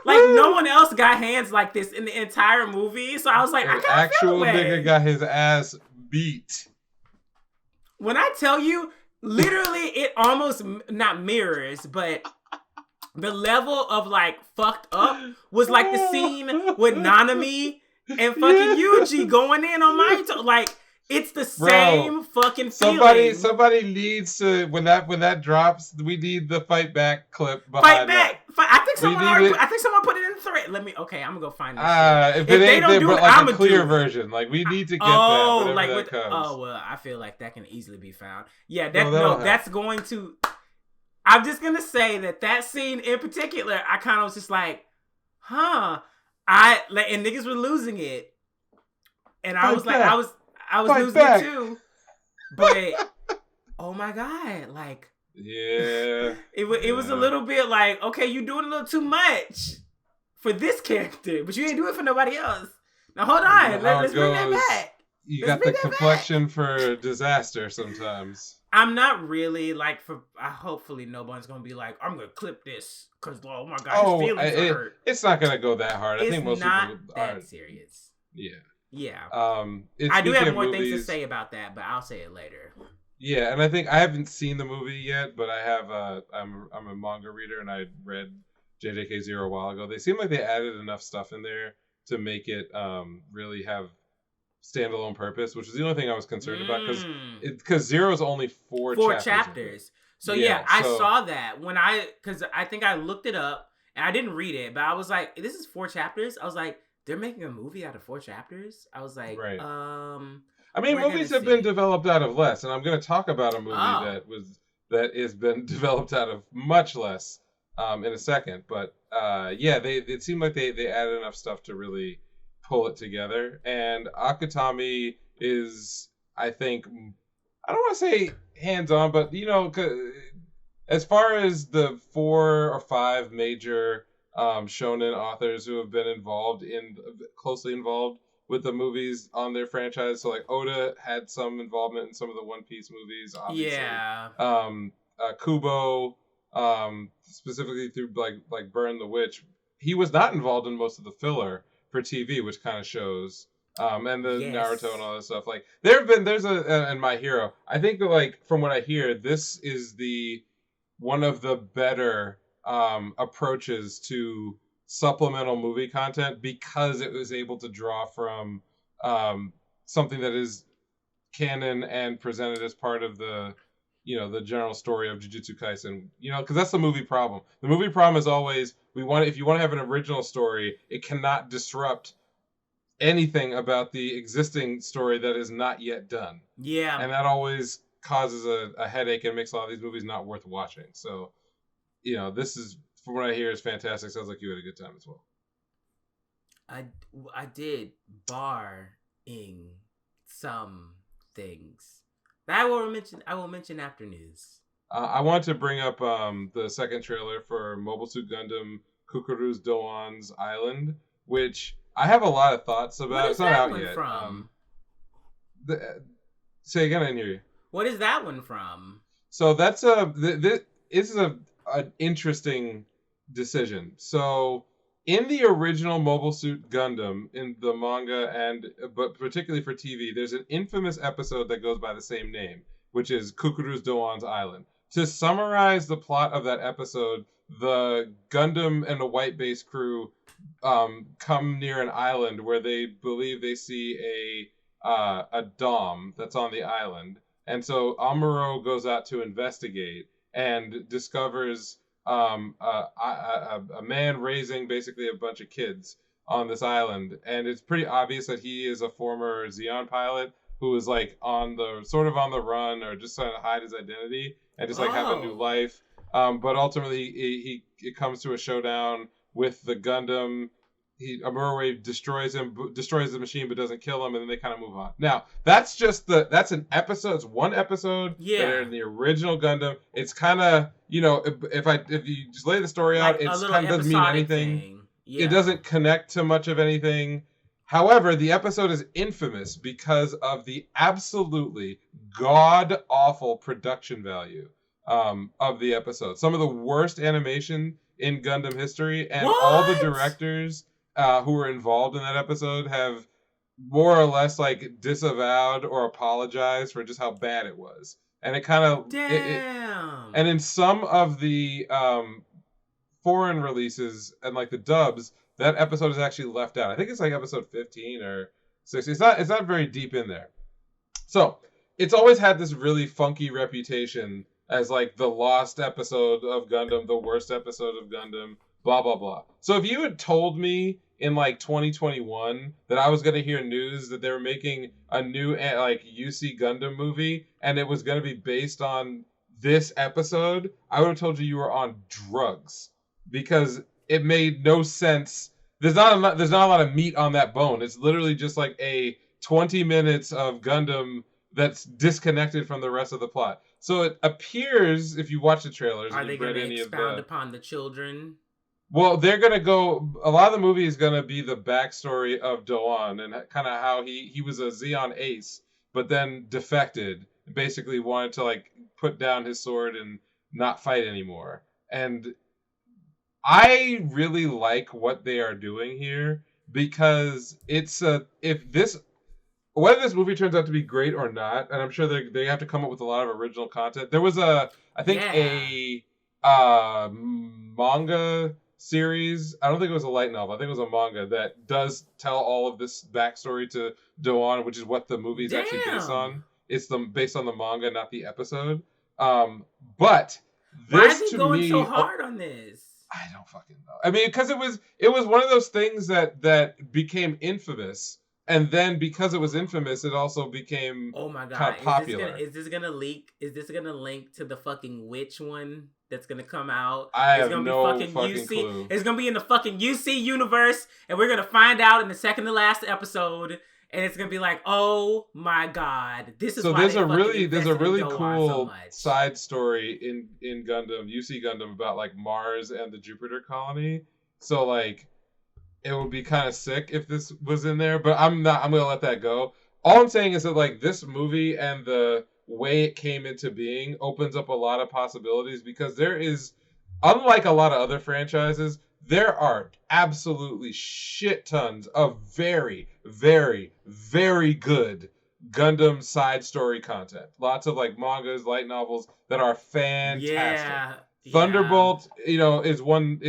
Like no one else got hands like this in the entire movie. So I was like, I kinda actual nigga got his ass beat. When I tell you, literally, it almost not mirrors, but the level of like fucked up was like the scene with Nanami and fucking Yuji going in on Mahito. Like it's the same fucking feeling. Somebody needs to when that drops. We need the fight back clip behind that. I think someone put it in the thread. I'm gonna go find this. If they don't do it, like I'm a clear version. Like we need to get that. Like that comes. Oh well, I feel like that can easily be found. Yeah, that's going to. I'm just gonna say that scene in particular, I kind of was just like, and niggas were losing it, and I was like, I was losing it too, but oh my god, like. Yeah. It was a little bit like, okay, you're doing a little too much for this character, but you ain't do it for nobody else. Now hold on, let's bring that back. You got the complexion for disaster sometimes. I'm not really like hopefully no one's gonna be like, I'm gonna clip this because oh my god, his feelings are hurt. It's not gonna go that hard. I think most people are that serious. Yeah. Yeah. I do have more things to say about that, but I'll say it later. Yeah, and I think I haven't seen the movie yet, but I have. I'm a manga reader, and I read JJK Zero a while ago. They seem like they added enough stuff in there to make it really have standalone purpose, which is the only thing I was concerned about because Zero is only four chapters. So yeah, I saw that because I think I looked it up and I didn't read it, but I was like, this is 4 chapters. I was like, they're making a movie out of 4 chapters. I was like, right. I mean, movies have been developed out of less, and I'm going to talk about a movie that has been developed out of much less in a second. But it seemed like they added enough stuff to really pull it together. And Akutami is, I think, I don't want to say hands-on, but as far as the 4 or 5 major shonen authors who have been closely involved with the movies on their franchise, so like Oda had some involvement in some of the One Piece movies, obviously. Yeah. Kubo, specifically through like Burn the Witch, he was not involved in most of the filler for TV, which kind of shows. And the Naruto and all that stuff. Like there's and My Hero. I think that, like, from what I hear, this is one of the better approaches to supplemental movie content because it was able to draw from something that is canon and presented as part of the general story of Jujutsu Kaisen. Because that's the movie problem. The movie problem is always if you want to have an original story, it cannot disrupt anything about the existing story that is not yet done. Yeah. And that always causes a headache and makes a lot of these movies not worth watching. So, this is, from what I hear, is fantastic. Sounds like you had a good time as well. I did, barring some things. That I will mention after news. I want to bring up the second trailer for Mobile Suit Gundam Kukuru's Doan's Island, which I have a lot of thoughts about. It's not out yet. From? Say again, I didn't hear you. What is that one from? So that's this is an interesting decision. So in the original Mobile Suit Gundam, in the manga but particularly for TV, there's an infamous episode that goes by the same name, which is Kukuru's Doan's Island. To summarize the plot of that episode, the Gundam and the White Base crew come near an island where they believe they see a dom that's on the island, and so Amuro goes out to investigate and discovers a man raising basically a bunch of kids on this island, and it's pretty obvious that he is a former Xeon pilot who is like on the run or just trying to hide his identity and just have a new life. But ultimately, it comes to a showdown with the Gundam. Amuro destroys the machine, but doesn't kill him, and then they kind of move on. Now, that's an episode. It's one episode. Yeah. That are in the original Gundam. It's kind of, if you just lay the story out, it kind of doesn't mean anything. Yeah. It doesn't connect to much of anything. However, the episode is infamous because of the absolutely god-awful production value of the episode. Some of the worst animation in Gundam history, and all the directors who were involved in that episode have more or less disavowed or apologized for just how bad it was. And it kind of and in some of the foreign releases and the dubs, that episode is actually left out. I think it's episode 15 or 16. It's not very deep in there. So it's always had this really funky reputation as the lost episode of Gundam, the worst episode of Gundam, blah, blah, blah. So if you had told me in 2021 that I was going to hear news that they were making a new UC Gundam movie and it was going to be based on this episode, I would have told you were on drugs, because it made no sense. There's not a lot of meat on that bone. It's literally just a 20 minutes of Gundam that's disconnected from the rest of the plot. So it appears, if you watch the trailers, are they going to expound upon the children? Well, they're going to go. A lot of the movie is going to be the backstory of Doan and kind of how he was a Xeon ace, but then defected, and basically wanted to put down his sword and not fight anymore. And I really like what they are doing here, because whether this movie turns out to be great or not, and I'm sure they have to come up with a lot of original content. There was a manga series. I don't think it was a light novel. I think it was a manga that does tell all of this backstory to Doan, which is what the movie is actually based on. It's based on the manga, not the episode. But why is he going so hard on this? I don't fucking know. I mean, because it was one of those things that became infamous, and then because it was infamous, it also became kind of popular. Is this gonna leak? Is this gonna link to the fucking witch one that's gonna come out? I have no fucking clue. It's gonna be in the fucking UC universe, and we're gonna find out in the second to last episode. And it's gonna be like, oh my god, this is so. Why there's a really cool side story in Gundam, UC Gundam, about like Mars and the Jupiter colony. So like, it would be kind of sick if this was in there, but I'm gonna let that go. All I'm saying is that like this movie and the way it came into being opens up a lot of possibilities, because there is, unlike a lot of other franchises, there are absolutely shit tons of very, very, very good Gundam side story content. Lots of like mangas, light novels that are fantastic. Yeah. Thunderbolt, is one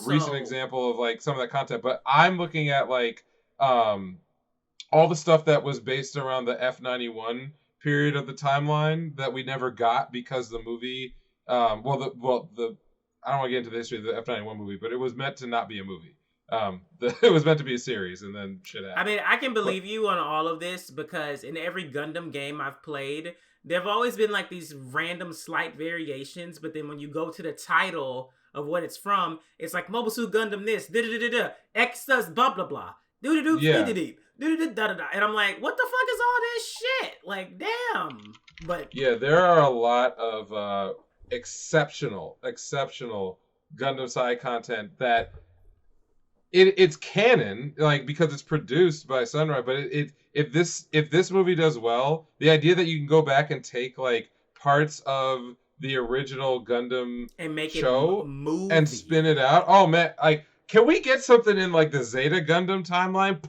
recent example of like some of that content. But I'm looking at like all the stuff that was based around the F91 period of the timeline that we never got because the movie, I don't want to get into the history of the F91 movie, but it was meant to not be a movie. It was meant to be a series, and then shit happened. I mean, I can believe you on all of this, because in every Gundam game I've played, there have always been like these random slight variations, but then when you go to the title of what it's from, it's like Mobile Suit Gundam this, da-da-da-da-da, X does blah blah blah, doo-doo-doo, dee-dee-dee, doo-doo-doo, da-da-da, and I'm like, what the fuck is all this shit? Like, damn. But yeah, there are a lot of exceptional Gundam side content that it's canon, like, because it's produced by Sunrise. But if this movie does well, the idea that you can go back and take like parts of the original Gundam and make show it movie and spin it out, oh man, like, can we get something in like the Zeta Gundam timeline?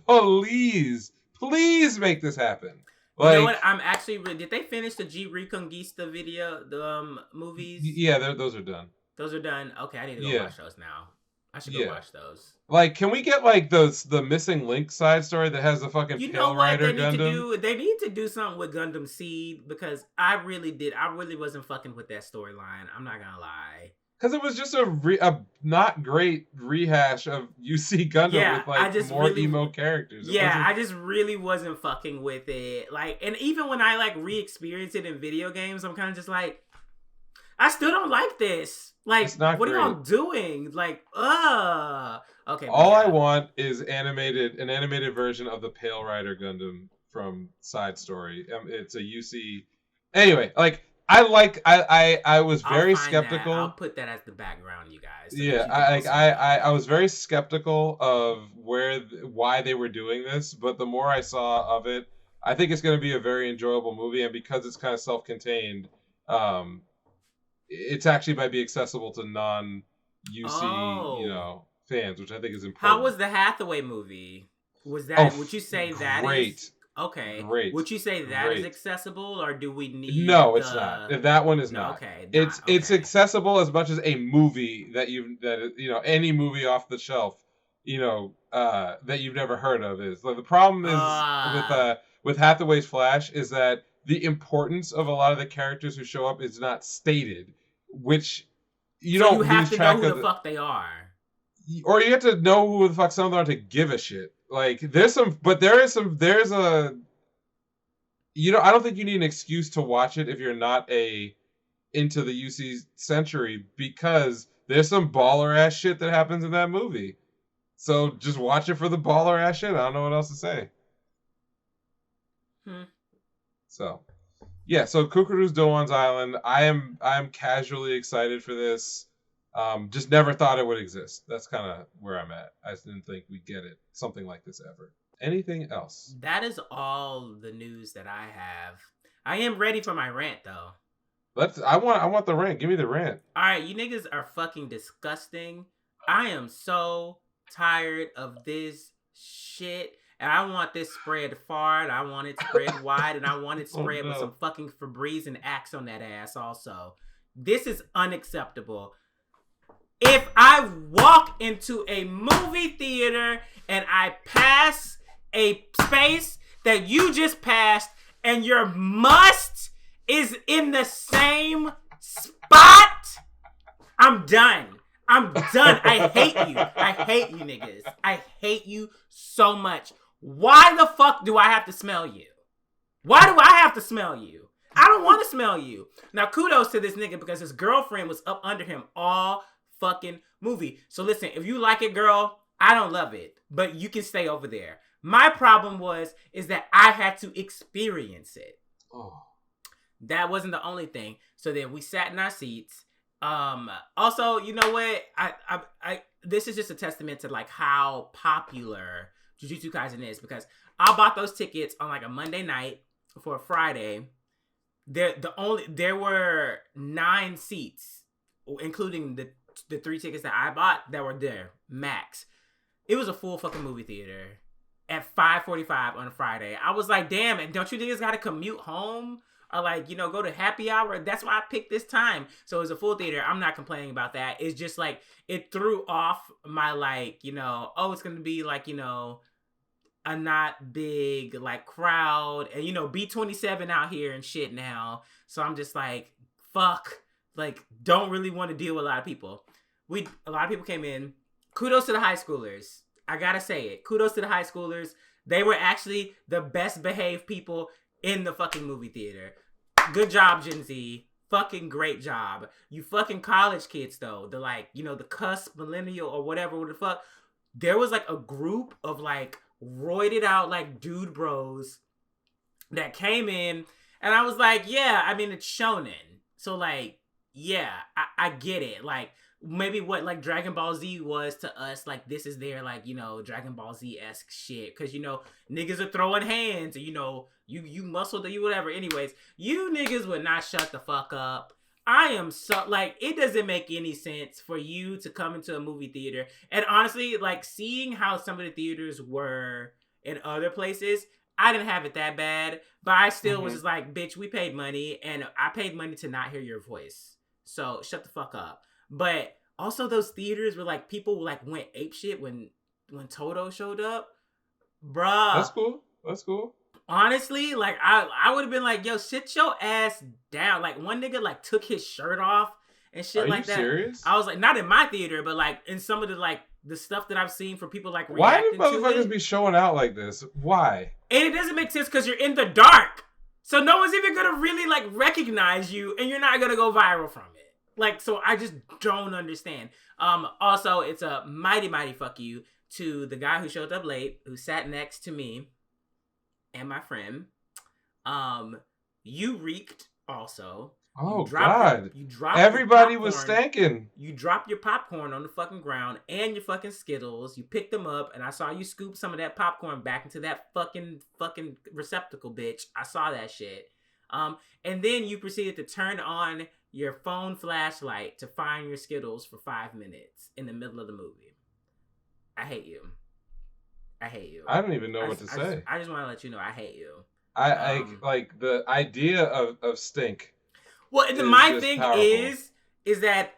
Please make this happen. Like, you know what? I'm actually. Did they finish the G Reconquista video, the movies? Yeah, those are done. Those are done. Okay, I need to go watch those now. I should go watch those. Like, can we get like the missing link side story that has the fucking Pale Rider Gundam? They need to do something with Gundam Seed, because I really wasn't fucking with that storyline. I'm not gonna lie. Because it was just a not great rehash of UC Gundam with like more emo characters. I just really wasn't fucking with it. Like, and even when I like re-experience it in video games, I'm kind of just like, I still don't like this. Like, what are y'all doing? Like, okay. All I want is an animated version of the Pale Rider Gundam from Side Story. It's a UC. Anyway, like, I was very skeptical. I'll put that as the background, you guys. So I was very skeptical of why they were doing this, but the more I saw of it, I think it's going to be a very enjoyable movie, and because it's kind of self-contained, it's actually might be accessible to non-UC, fans, which I think is important. How was the Hathaway movie? Was that? Would you say that great? Okay. Great. Would you say that is accessible, or do we need? No, it's not. That one is not. Okay. It's accessible as much as a movie that any movie off the shelf, that you've never heard of is. Like, the problem is with Hathaway's Flash is that the importance of a lot of the characters who show up is not stated, which you don't lose track of. You have to know who the fuck they are. Or you have to know who the fuck some of them are to give a shit. Like, there's a, I don't think you need an excuse to watch it if you're not into the UC century, because there's some baller ass shit that happens in that movie. So just watch it for the baller ass shit. I don't know what else to say. So, yeah. So Kukuru's Doan's Island. I am casually excited for this. Just never thought it would exist. That's kind of where I'm at. I just didn't think we'd get something like this ever. Anything else? That is all the news that I have. I am ready for my rant, though. I want the rant. Give me the rant. All right, you niggas are fucking disgusting. I am so tired of this shit. And I want this spread far, and I want it spread wide, and I want it spread with some fucking Febreze and Axe on that ass also. This is unacceptable. If I walk into a movie theater and I pass a space that you just passed and your must is in the same spot, I'm done. I hate you. I hate you niggas. I hate you so much. Why the fuck do I have to smell you? Why do I have to smell you? I don't want to smell you. Now, kudos to this nigga because his girlfriend was up under him all fucking movie. So listen, if you like it, girl, I don't love it, but you can stay over there. My problem is that I had to experience it. Oh. That wasn't the only thing. So then we sat in our seats. Also, you know what? I this is just a testament to like how popular Jujutsu Kaisen is because I bought those tickets on like a Monday night for a Friday. There were 9 seats, including the 3 tickets that I bought that were there max. It was a full fucking movie theater at 5:45 on a Friday. I was like, damn, and don't you niggas gotta commute home? Or like, you know, go to happy hour. That's why I picked this time. So it was a full theater. I'm not complaining about that. It's just like, it threw off my like, you know, oh, it's going to be like, you know, a not big like crowd. And, you know, B27 out here and shit now. So I'm just like, fuck. Like, don't really want to deal with a lot of people. A lot of people came in. Kudos to the high schoolers. I gotta say it. Kudos to the high schoolers. They were actually the best behaved people in the fucking movie theater. Good job, Gen Z. Fucking great job. You fucking college kids, though. The like, you know, the cusp, millennial, or whatever the fuck. There was like a group of like roided out like dude bros that came in. And I was like, yeah, I mean, it's shonen. So like, yeah, I get it. Like, maybe what like Dragon Ball Z was to us, like this is their like, you know, Dragon Ball Z-esque shit. Cause you know, niggas are throwing hands, or, you know, you muscled or you whatever. Anyways, you niggas would not shut the fuck up. I am so like, it doesn't make any sense for you to come into a movie theater. And honestly, like seeing how some of the theaters were in other places, I didn't have it that bad, but I still was just like, bitch, we paid money and I paid money to not hear your voice. So shut the fuck up. But also those theaters where like people like went apeshit when Toto showed up. Bruh. That's cool. Honestly, like I would have been like, yo, sit your ass down. Like one nigga like took his shirt off and shit like that. Are you serious? I was like, not in my theater, but like in some of the like the stuff that I've seen for people like reacting. Why do motherfuckers be showing out like this? Why? And it doesn't make sense because you're in the dark. So no one's even gonna really like recognize you and you're not gonna go viral from it. Like, so I just don't understand. Also, it's a mighty, mighty fuck you to the guy who showed up late, who sat next to me and my friend. You reeked also. Oh, God. Everybody was stanking. You dropped your popcorn on the fucking ground and your fucking Skittles. You picked them up, and I saw you scoop some of that popcorn back into that fucking receptacle, bitch. I saw that shit. And then you proceeded to turn on your phone flashlight to find your Skittles for 5 minutes in the middle of the movie. I hate you. I don't even know what to say. I just want to let you know I hate you. I like the idea of stink. Well, my thing is that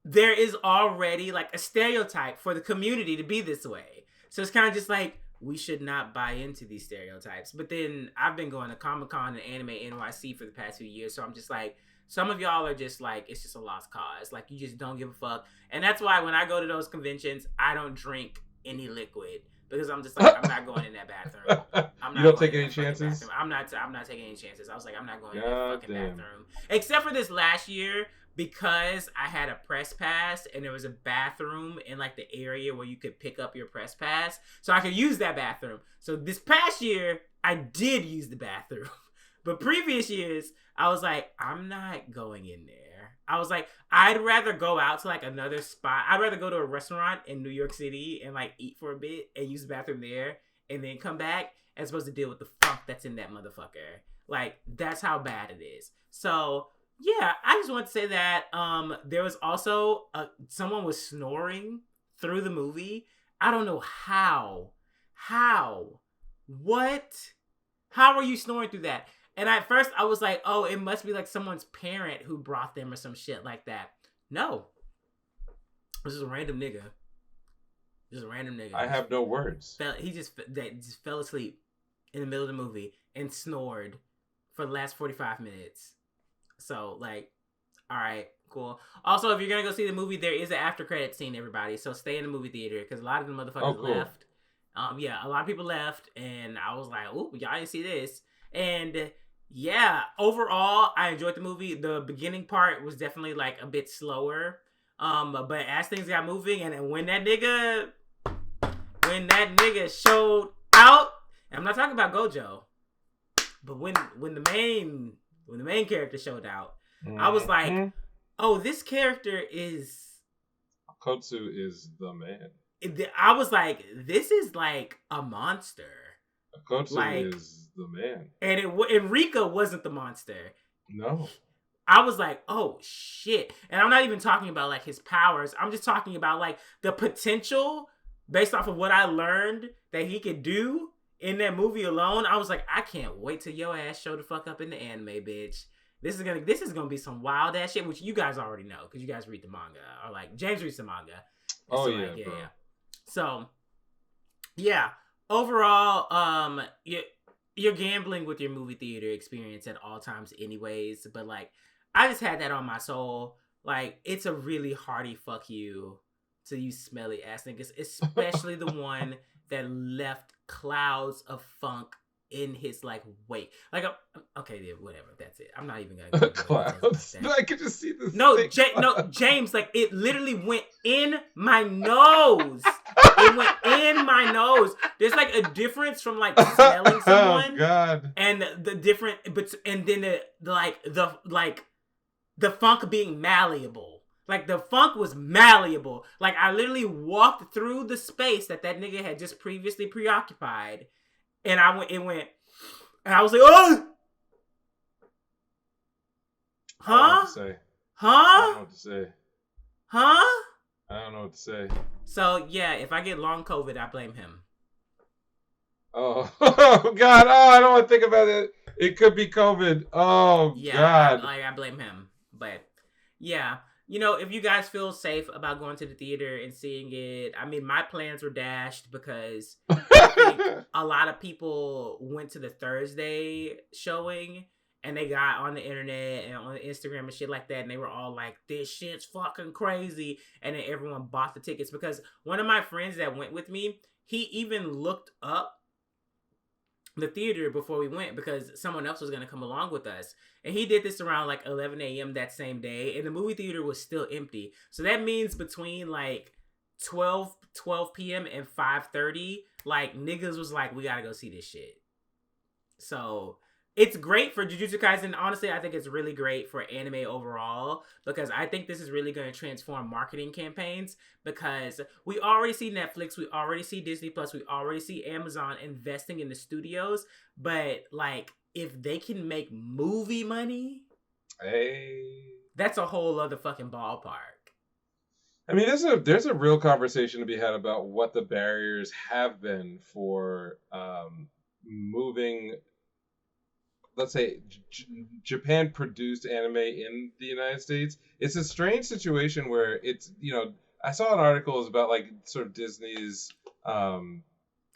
there is already like a stereotype for the community to be this way. So it's kind of just like, we should not buy into these stereotypes. But then I've been going to Comic-Con and Anime NYC for the past few years. So I'm just like, some of y'all are just like, it's just a lost cause. Like, you just don't give a fuck. And that's why when I go to those conventions, I don't drink any liquid. Because I'm just like, I'm not going in that bathroom. You don't take any chances? I'm not taking any chances. I was like, I'm not going in that fucking bathroom. Except for this last year, because I had a press pass and there was a bathroom in like the area where you could pick up your press pass. So I could use that bathroom. So this past year, I did use the bathroom. But previous years, I was like, I'm not going in there. I was like, I'd rather go out to like another spot. I'd rather go to a restaurant in New York City and like eat for a bit and use the bathroom there and then come back as opposed to deal with the funk that's in that motherfucker. Like, that's how bad it is. So, yeah, I just want to say that there was also someone was snoring through the movie. I don't know how. What? How are you snoring through that? And at first I was like, oh, it must be like someone's parent who brought them or some shit like that. No. This is a random nigga. Just a random nigga. I have no words. He just fell asleep in the middle of the movie and snored for the last 45 minutes. So, like, all right, cool. Also, if you're going to go see the movie, there is an after credit scene, everybody. So stay in the movie theater because a lot of the motherfuckers left. Yeah, a lot of people left. And I was like, oh, y'all didn't see this. And yeah, overall, I enjoyed the movie. The beginning part was definitely like a bit slower. But as things got moving and when that nigga showed out, and I'm not talking about Gojo, but when the main character showed out, I was like, oh, this character is Kotsu is the man. I was like, this is like a monster. Kotsu is the man. And Rika wasn't the monster. No. I was like, oh shit. And I'm not even talking about like his powers. I'm just talking about like the potential based off of what I learned that he could do in that movie alone. I was like, I can't wait till your ass show the fuck up in the anime, bitch. This is gonna be some wild ass shit, which you guys already know because you guys read the manga, or like James reads the manga. Oh so, yeah, like, bro. Yeah. So yeah, overall, you're gambling with your movie theater experience at all times, anyways. But like, I just had that on my soul. Like, it's a really hearty fuck you to you smelly ass niggas, especially the one that left clouds of funk in his like wake. Like, okay, yeah, whatever. That's it. I'm not even gonna clouds. I could just see this. No, James. Like, it literally went in my nose. It went in my nose. There's like a difference from like smelling someone, oh, God, and the different, but and then the funk being malleable. Like, the funk was malleable. Like, I literally walked through the space that nigga had just previously preoccupied. And it went, and I was like, oh! Huh? I don't know what to say. Huh? I don't know what to say. Huh? I don't know what to say. So, yeah, if I get long COVID, I blame him. Oh, God. Oh, I don't want to think about it. It could be COVID. Oh, yeah, God. I blame him. But, yeah. You know, if you guys feel safe about going to the theater and seeing it, I mean, my plans were dashed because I think a lot of people went to the Thursday showing and they got on the internet and on Instagram and shit like that, and they were all like, this shit's fucking crazy. And then everyone bought the tickets because one of my friends that went with me, he even looked up the theater before we went because someone else was going to come along with us. And he did this around like 11 a.m. that same day. And the movie theater was still empty. So that means between like 12 p.m. and 5:30, like niggas was like, we got to go see this shit. So it's great for Jujutsu Kaisen. Honestly, I think it's really great for anime overall because I think this is really going to transform marketing campaigns because we already see Netflix, we already see Disney Plus, we already see Amazon investing in the studios. But like, if they can make movie money, that's a whole other fucking ballpark. I mean, there's a real conversation to be had about what the barriers have been for moving. Let's say Japan produced anime in the United States. It's a strange situation where it's, you know, I saw an article about like sort of Disney's.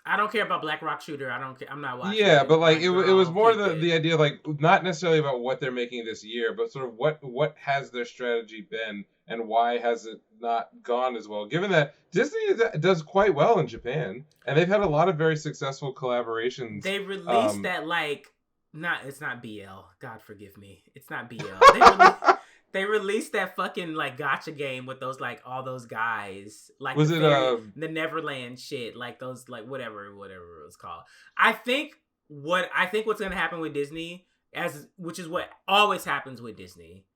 I don't care about Black Rock Shooter. I don't care. I'm not watching. Yeah, but like it was more the idea of like not necessarily about what they're making this year, but sort of what has their strategy been and why has it not gone as well? Given that Disney does quite well in Japan and they've had a lot of very successful collaborations. They released that like. It's not BL. God forgive me. It's not BL. They released that fucking like gacha game with those like all those guys. Like was it the Neverland shit? Like those like whatever it was called. I think what's gonna happen with Disney, which is what always happens with Disney,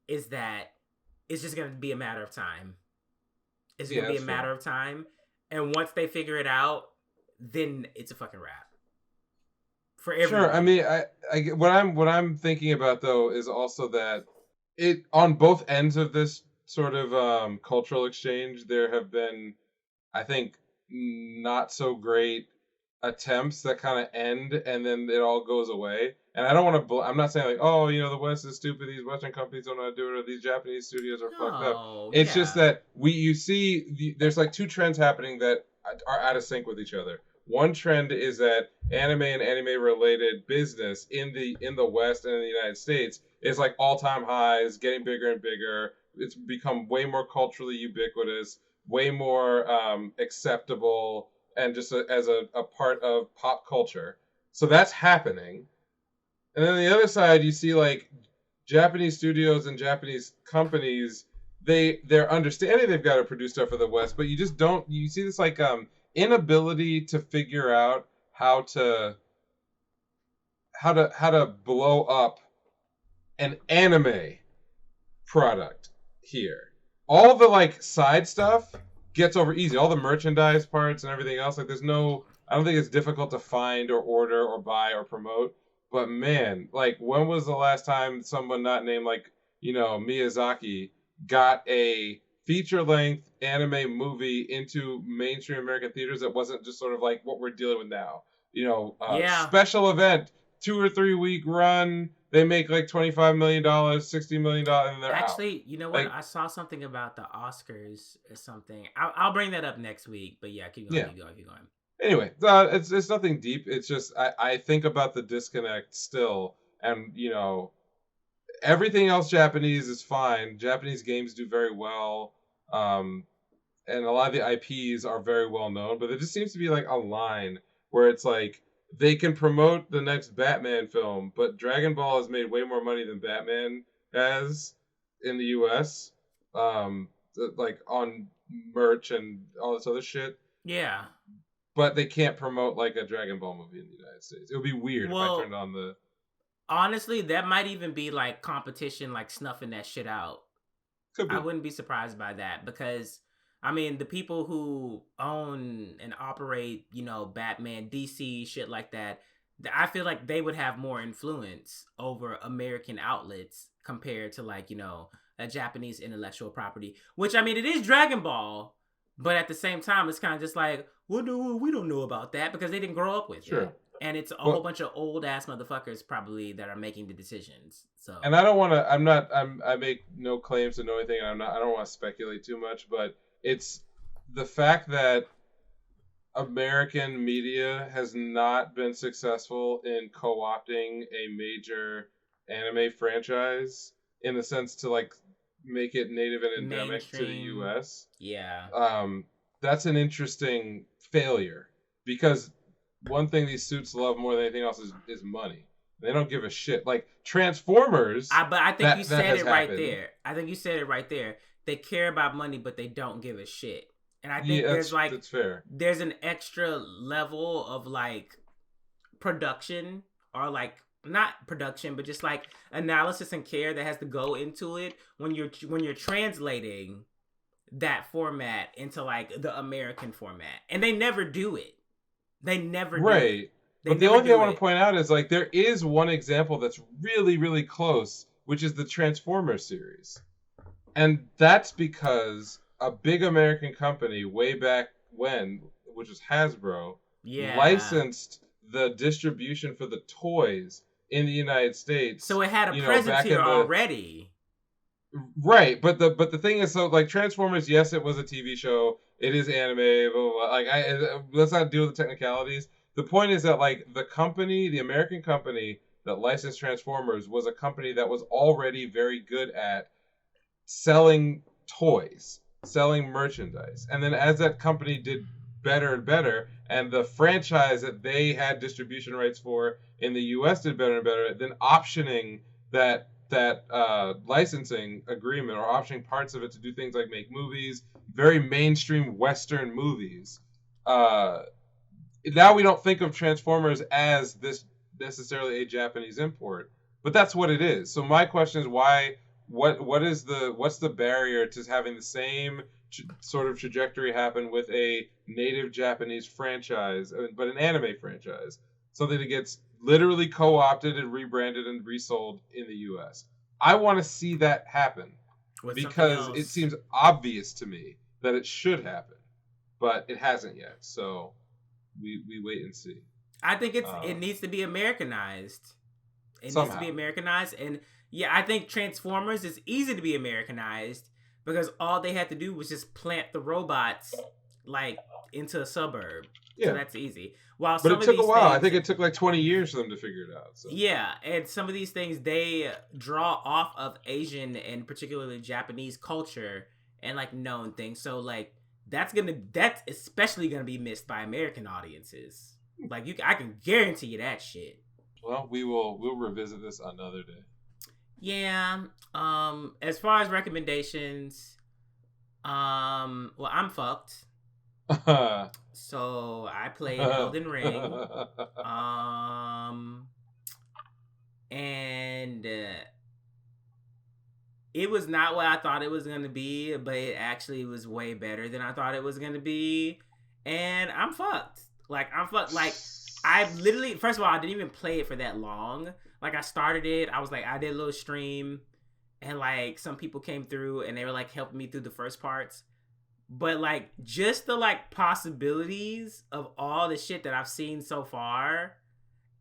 is that it's just gonna be a matter of time. It's gonna be a matter of time, and once they figure it out, then it's a fucking wrap. Sure. I mean, I what I'm thinking about though is also that it on both ends of this sort of cultural exchange, there have been, I think, not so great attempts that kind of end and then it all goes away. And I don't want to. I'm not saying like, oh, the West is stupid. These Western companies don't know how to do it, or these Japanese studios are fucked up. It's just that you see there's like two trends happening that are out of sync with each other. One trend is that anime and anime related business in the West and in the United States is like all time highs, getting bigger and bigger. It's become way more culturally ubiquitous, way more acceptable, and just as a part of pop culture. So that's happening. And then on the other side, you see like Japanese studios and Japanese companies. They're understanding they've got to produce stuff for the West, but you just don't. You see this like inability to figure out how to blow up an anime product here. All the like side stuff gets over easy. All the merchandise parts and everything else. Like I don't think it's difficult to find or order or buy or promote. But man, like when was the last time someone not named like, Miyazaki got a feature-length anime movie into mainstream American theaters that wasn't just sort of like what we're dealing with now? Special event, 2 or 3 week run. They make like $25 million, $60 million, and they're Actually, you know what? Like, I saw something about the Oscars or something. I'll bring that up next week. But yeah, keep going. Anyway, it's nothing deep. It's just I think about the disconnect still, and everything else Japanese is fine. Japanese games do very well, and a lot of the IPs are very well known. But there just seems to be like a line where it's like they can promote the next Batman film, but Dragon Ball has made way more money than Batman has in the U.S. Like on merch and all this other shit. Yeah. But they can't promote like a Dragon Ball movie in the United States. It would be weird if I turned on the. Honestly, that might even be like competition, like snuffing that shit out. Could be. I wouldn't be surprised by that because, I mean, the people who own and operate, Batman, DC, shit like that, I feel like they would have more influence over American outlets compared to like, a Japanese intellectual property. Which, I mean, it is Dragon Ball, but at the same time, it's kind of just like, we don't know about that because they didn't grow up with it. And it's a whole bunch of old ass motherfuckers probably that are making the decisions. So, and I don't want to. I make no claims to know anything. I don't want to speculate too much, but it's the fact that American media has not been successful in co-opting a major anime franchise in the sense to like make it native and endemic to the U.S. Yeah. That's an interesting failure because one thing these suits love more than anything else is money. They don't give a shit. Like Transformers. But I think you said it right there. I think you said it right there. They care about money, but they don't give a shit. And I think that's fair. There's an extra level of like production or like not production, but just like analysis and care that has to go into it when you're translating that format into like the American format, and they never do it. They never do it. But the only thing I want to point out is like there is one example that's really, really close, which is the Transformers series, and that's because a big American company way back when, which was Hasbro, licensed the distribution for the toys in the United States. So it had a presence here already. Right, but the thing is, so like Transformers, yes, it was a TV show. It is anime. Blah, blah, blah. Like, let's not deal with the technicalities. The point is that like the American company that licensed Transformers was a company that was already very good at selling toys, selling merchandise, and then as that company did better and better, and the franchise that they had distribution rights for in the U.S. did better and better, then optioning that licensing agreement or optioning parts of it to do things like make movies, very mainstream Western movies. Now we don't think of Transformers as this necessarily a Japanese import, but that's what it is. So my question is why? What's the barrier to having the same sort of trajectory happen with a native Japanese franchise, but an anime franchise, something that gets literally co-opted and rebranded and resold in the U.S. I want to see that happen because it seems obvious to me that it should happen, but it hasn't yet. So we wait and see. I think it needs to be Americanized. It needs to be Americanized. And yeah, I think Transformers is easy to be Americanized because all they had to do was just plant the robots like into a suburb. Yeah. So that's easy. But it took a while. I think it took like 20 years for them to figure it out. So. Yeah, and some of these things, they draw off of Asian and particularly Japanese culture and like known things. So like that's especially gonna be missed by American audiences. Like I can guarantee you that shit. Well, we'll revisit this another day. Yeah. As far as recommendations, well, I'm fucked. So I played Elden Ring. And it was not what I thought it was going to be, but it actually was way better than I thought it was going to be. And I'm fucked. Like, I literally, first of all, I didn't even play it for that long. Like, I started it, I did a little stream, and like some people came through and they were like helping me through the first parts. But like just the like possibilities of all the shit that I've seen so far,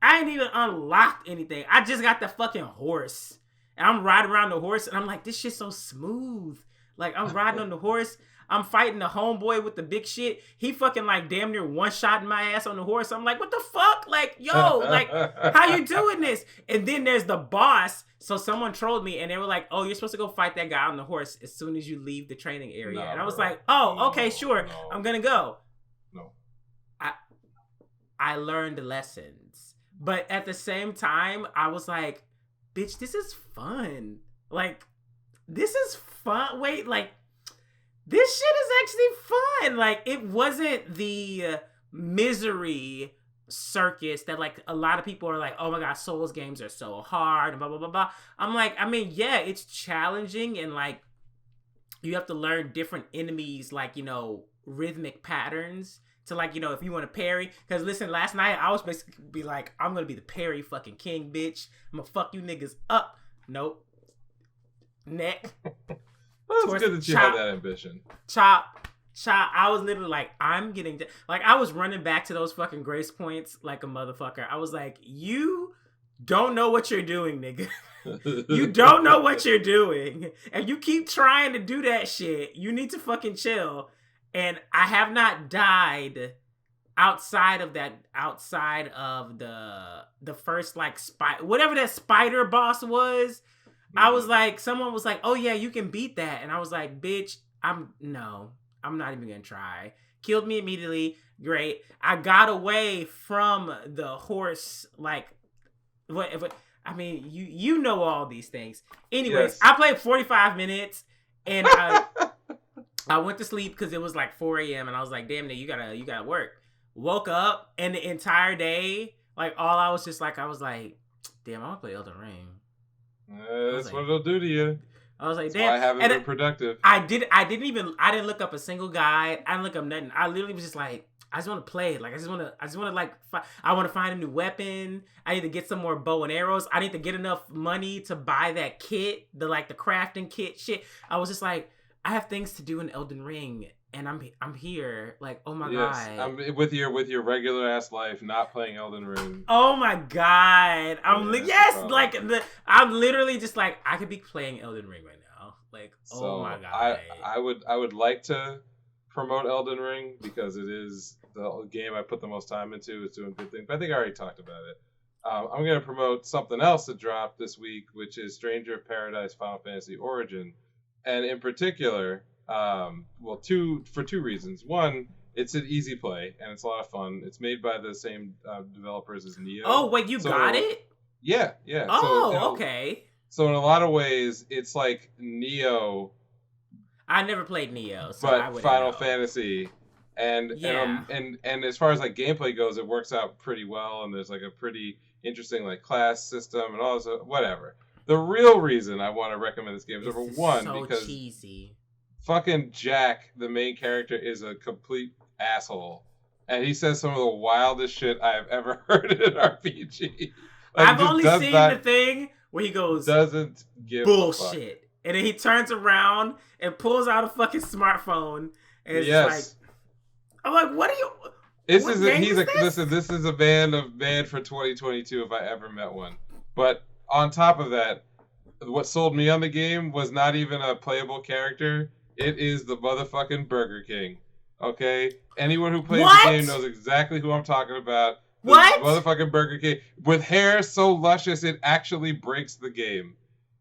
I ain't even unlocked anything. I just got the fucking horse. And I'm riding around the horse and I'm like, this shit's so smooth. Like I'm riding on the horse. I'm fighting the homeboy with the big shit. He fucking like damn near one-shotting my ass on the horse. I'm like, what the fuck? Like, yo, like, how you doing this? And then there's the boss. So someone trolled me and they were like, oh, you're supposed to go fight that guy on the horse as soon as you leave the training area. And I was like, oh, okay, sure. I'm going to go. No. I learned lessons. But at the same time, I was like, bitch, this is fun. Like, this is fun. Wait, like, this shit is actually fun. Like, it wasn't the misery circus that, like, a lot of people are like, oh my god, Souls games are so hard, and blah, blah, blah, blah. I'm like, I mean, yeah, it's challenging, and, like, you have to learn different enemies, like, you know, rhythmic patterns to, like, you know, if you want to parry. Because, listen, last night, I was basically be like, I'm going to be the parry fucking king, bitch. I'm going to fuck you niggas up. Nope. Neck. Well, it's good that you had that ambition. Chop. I was literally like, I'm getting... Like, I was running back to those fucking grace points like a motherfucker. I was like, you don't know what you're doing, nigga. You don't know what you're doing. And you keep trying to do that shit. You need to fucking chill. And I have not died outside of the first, like, whatever that spider boss was. I was like, someone was like, oh yeah, you can beat that. And I was like, bitch, I'm not even gonna try. Killed me immediately. Great. I got away from the horse, like, what I mean, you know all these things. Anyways, yes. I played 45 minutes and I went to sleep because it was like 4 a.m. and I was like, damn, you gotta work. Woke up and the entire day, like, all I was just like, I was like, damn, I want to play Elden Ring. That's what it'll do to you. I was like, damn. Why I haven't been productive. I didn't look up a single guide. I didn't look up nothing. I literally was just like, I just want to play it. Like, I just want to like, I want to find a new weapon. I need to get some more bow and arrows. I need to get enough money to buy that kit, the crafting kit shit. I was just like, I have things to do in Elden Ring, and I'm here. Like, oh my god. I'm with your regular ass life, not playing Elden Ring. Oh my god. I'm literally just like, I could be playing Elden Ring right now. Like, so oh my god. I would like to promote Elden Ring because it is the game I put the most time into. It's doing good things. But I think I already talked about it. I'm going to promote something else that dropped this week, which is Stranger of Paradise Final Fantasy Origin. And in particular, for two reasons. One, it's an easy play, and it's a lot of fun. It's made by the same developers as Nioh. Oh, wait, you got it? Yeah. Oh, so, okay. So in a lot of ways, it's like Nioh. I never played Nioh, so but I wouldn't Final know. Fantasy. And as far as like gameplay goes, it works out pretty well, and there's like a pretty interesting like class system and all this, whatever. The real reason I want to recommend this game is number one, because cheesy. Fucking Jack, the main character, is a complete asshole. And he says some of the wildest shit I have ever heard in an RPG. Like, I've only seen the thing where he goes, doesn't give bullshit. And then he turns around and pulls out a fucking smartphone. And it's like, I'm like, what are you... Listen, this is a man for 2022 if I ever met one. But on top of that, what sold me on the game was not even a playable character. It is the motherfucking Burger King. Okay? Anyone who plays the game knows exactly who I'm talking about. The motherfucking Burger King. With hair so luscious, it actually breaks the game.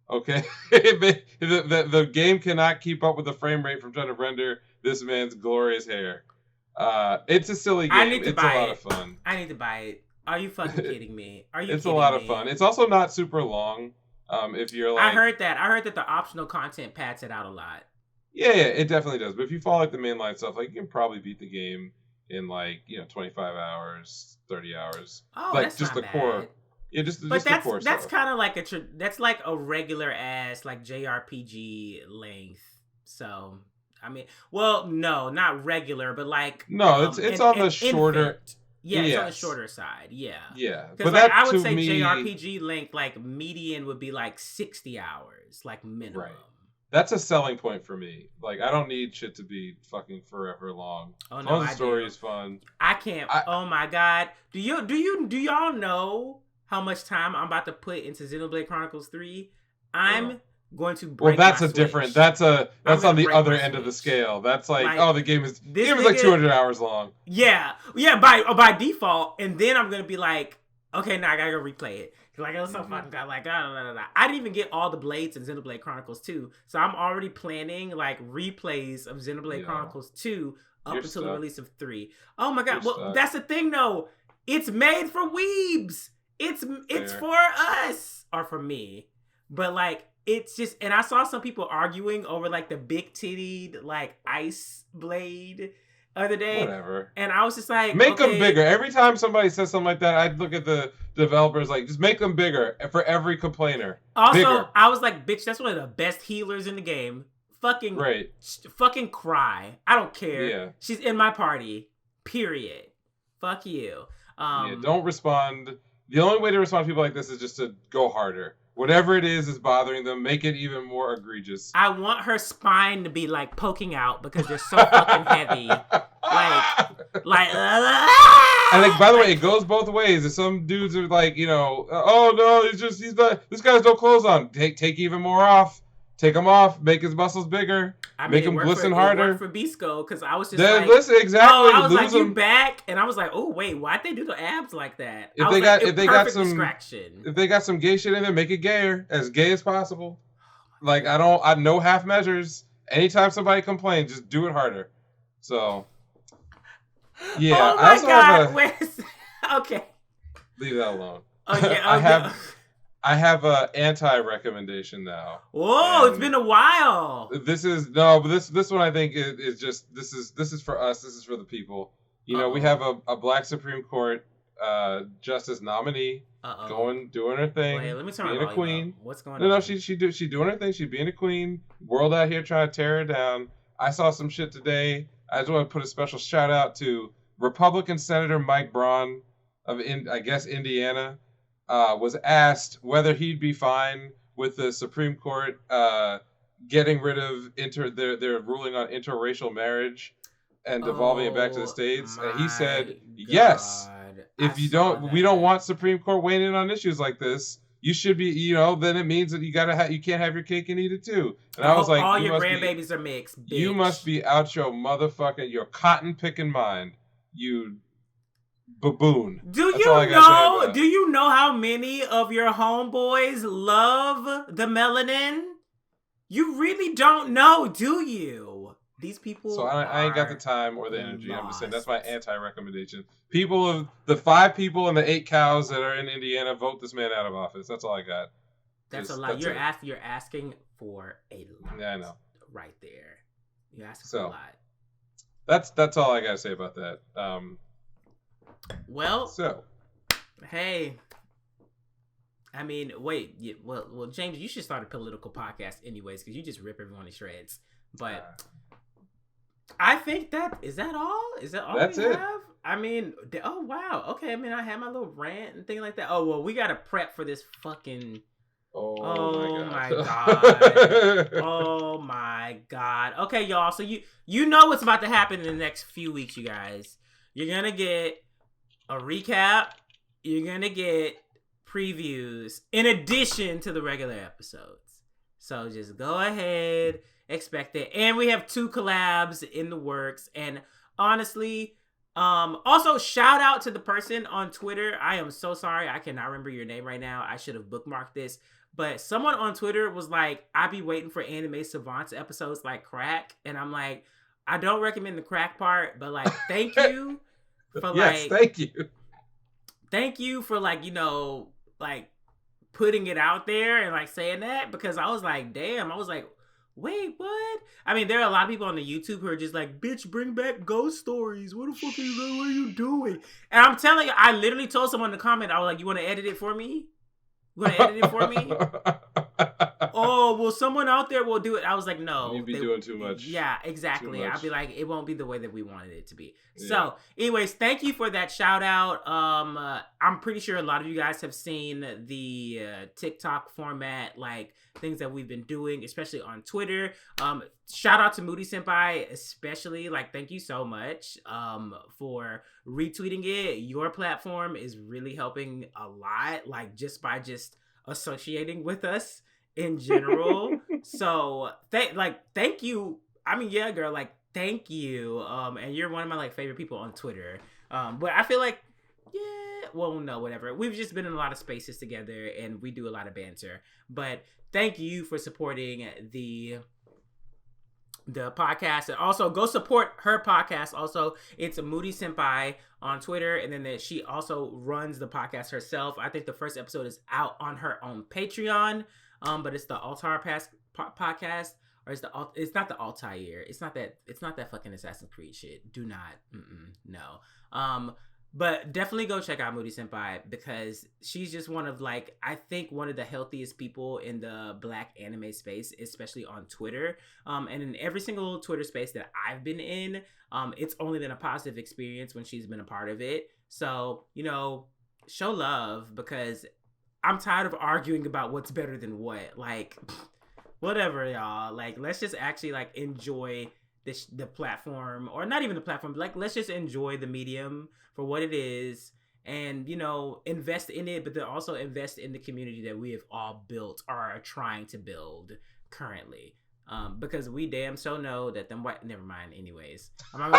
Okay? the game cannot keep up with the frame rate from trying to render this man's glorious hair. It's a silly game. It's a lot of fun. I need to buy it. Are you fucking kidding me? Are you It's a lot of fun. It's also not super long. If you're like, I heard that the optional content pads it out a lot. Yeah, it definitely does. But if you follow like the mainline stuff, like you can probably beat the game in 25 hours, 30 hours. Oh, like that's just not the bad. core. Yeah, just the core that's stuff. kind of like that's like a regular ass like JRPG length. So I mean, well, no, not regular, but like no, it's on the shorter. Infant. Yeah, it's on the shorter side. Yeah. Yeah. Because like, I would say JRPG length, like median would be like 60 hours, like minimum. Right. That's a selling point for me. Like, I don't need shit to be fucking forever long. Oh no, the story is fun. I can't. Oh my god. Do y'all know how much time I'm about to put into Xenoblade Chronicles 3? I'm going to break. Well, that's my a Switch. different. That's on the other end of the scale. That's like the game is like 200 hours long. Yeah, by default, and then I'm gonna be like, okay, now I gotta go replay it. Like it was so fucking good. Like I didn't even get all the blades in Xenoblade Chronicles 2, so I'm already planning like replays of Xenoblade Chronicles 2 up until the release of 3. Oh my god! Well, that's the thing though. It's made for weebs. It's for us or for me, but like. It's just, and I saw some people arguing over like the big tittied like ice blade other day. Whatever. And I was just like, make them bigger. Every time somebody says something like that, I'd look at the developers like, just make them bigger for every complainer. Also, bigger. I was like, bitch, that's one of the best healers in the game. Fucking cry. I don't care. Yeah. She's in my party. Period. Fuck you. Don't respond. The only way to respond to people like this is just to go harder. Whatever it is bothering them, make it even more egregious. I want her spine to be like poking out because they're so fucking heavy. Like, and like, by the way, it goes both ways. If some dudes are like, oh no, this guy's no clothes on. Take even more off. Take them off. Make his muscles bigger. Make him glisten harder. It worked for Bisco because I was just listen, exactly. Oh, I was like, you back, and I was like, oh wait, why'd they do the abs like that? If they got some gay shit in there, make it gayer, as gay as possible. Like I know half measures. Anytime somebody complains, just do it harder. So yeah, oh my god, okay. Leave that alone. Oh yeah, I have a anti-recommendation now. Whoa, it's been a while. This one I think is just this is for us. This is for the people. We have a Black Supreme Court justice nominee doing her thing. Wait, let me turn being a queen. What's going on? No, she doing her thing. She's being a queen. World out here trying to tear her down. I saw some shit today. I just want to put a special shout out to Republican Senator Mike Braun of Indiana. Was asked whether he'd be fine with the Supreme Court getting rid of their ruling on interracial marriage and devolving it back to the states, and he said yes. If we don't want Supreme Court weighing in on issues like this. You should be, then it means that you can't have your cake and eat it too. And I was like, all your grandbabies are mixed. Bitch. You must be out your cotton picking mind, you baboon. Do you know how many of your homeboys love the melanin? You really don't know, do you? These people. So I ain't got the time or the energy. I'm just saying that's my anti-recommendation. People of the 5 people and the 8 cows that are in Indiana, vote this man out of office. That's all I got. That's a lot. You're asking for a lot. Yeah, I know. Right there. You're asking for a lot. That's all I gotta say about that. Hey, I mean, wait. Well, James, you should start a political podcast anyways, because you just rip everyone to shreds. But I think is that all? Is that all we have? I mean, oh wow. Okay, I mean, I had my little rant and thing like that. Oh well, we gotta prep for this fucking. Oh my god. Oh my god. Okay, y'all. So you know what's about to happen in the next few weeks, you guys. You're gonna get a recap. You're gonna get previews in addition to the regular episodes. So just go ahead, expect it. And we have 2 collabs in the works. And honestly, also shout out to the person on Twitter. I am so sorry. I cannot remember your name right now. I should have bookmarked this. But someone on Twitter was like, I be waiting for Anime Savants episodes like crack. And I'm like, I don't recommend the crack part, but like, thank you for yes, thank you. Thank you for like, you know, like putting it out there and like saying that, because I was like, damn, I was like, wait, what? I mean, there are a lot of people on the YouTube who are just like, bitch, bring back ghost stories. What the fuck what are you doing? And I'm telling you, I literally told someone in the comment, I was like, you want to edit it for me? You want to edit it for me? Oh, well, someone out there will do it. I was like, no. You'd be doing too much. Yeah, exactly. I'd be like, it won't be the way that we wanted it to be. Yeah. So, anyways, thank you for that shout out. I'm pretty sure a lot of you guys have seen the TikTok format, like things that we've been doing, especially on Twitter. Shout out to Moody Senpai, especially. Like, thank you so much for retweeting it. Your platform is really helping a lot, like just associating with us in general. So thank you. I mean, yeah, girl, like thank you. And you're one of my like favorite people on Twitter. But I feel like, yeah, well, no, whatever. We've just been in a lot of spaces together and we do a lot of banter. But thank you for supporting the podcast, and also go support her podcast. Also, it's Moody Senpai on Twitter, and then she also runs the podcast herself. I think the first episode is out on her own Patreon, but it's the Altar podcast, or it's not the Altair. It's not that fucking Assassin's Creed shit. Do not, no. But definitely go check out Moody Senpai, because she's just one of like, I think one of the healthiest people in the Black anime space, especially on Twitter. And in every single Twitter space that I've been in, it's only been a positive experience when she's been a part of it. So, you know, show love, because I'm tired of arguing about what's better than what. Like, whatever, y'all. Like, let's just actually like enjoy the platform, or not even the platform, but like, let's just enjoy the medium for what it is, and, you know, invest in it, but then also invest in the community that we have all built or are trying to build currently. Because we damn so know that them white, never mind, anyways. I was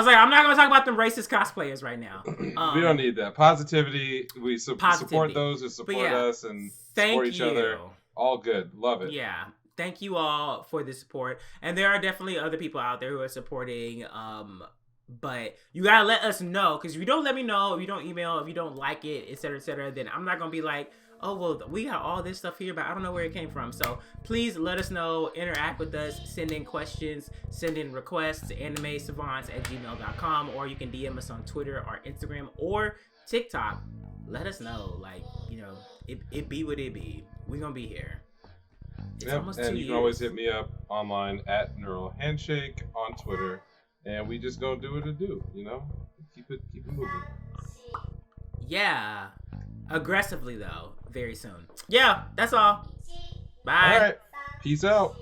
like, I'm not going to talk about them racist cosplayers right now. We don't need that. Positivity. We support those who support us and support each other. All good. Love it. Yeah. Thank you all for the support. And there are definitely other people out there who are supporting, but you gotta let us know, because if you don't let me know, if you don't email, if you don't like it, etc., then I'm not gonna be like, oh, well, we got all this stuff here, but I don't know where it came from. So please let us know, interact with us, send in questions, send in requests to animesavants@gmail.com, or you can DM us on Twitter or Instagram or TikTok. Let us know, like, you know, it be what it be. We gonna be here. Yep, and you can always hit me up online at Neural Handshake on Twitter, and we just gonna do what it do, you know? Keep it moving. Yeah. Aggressively, though, very soon. Yeah, that's all. Bye. All right. Peace out.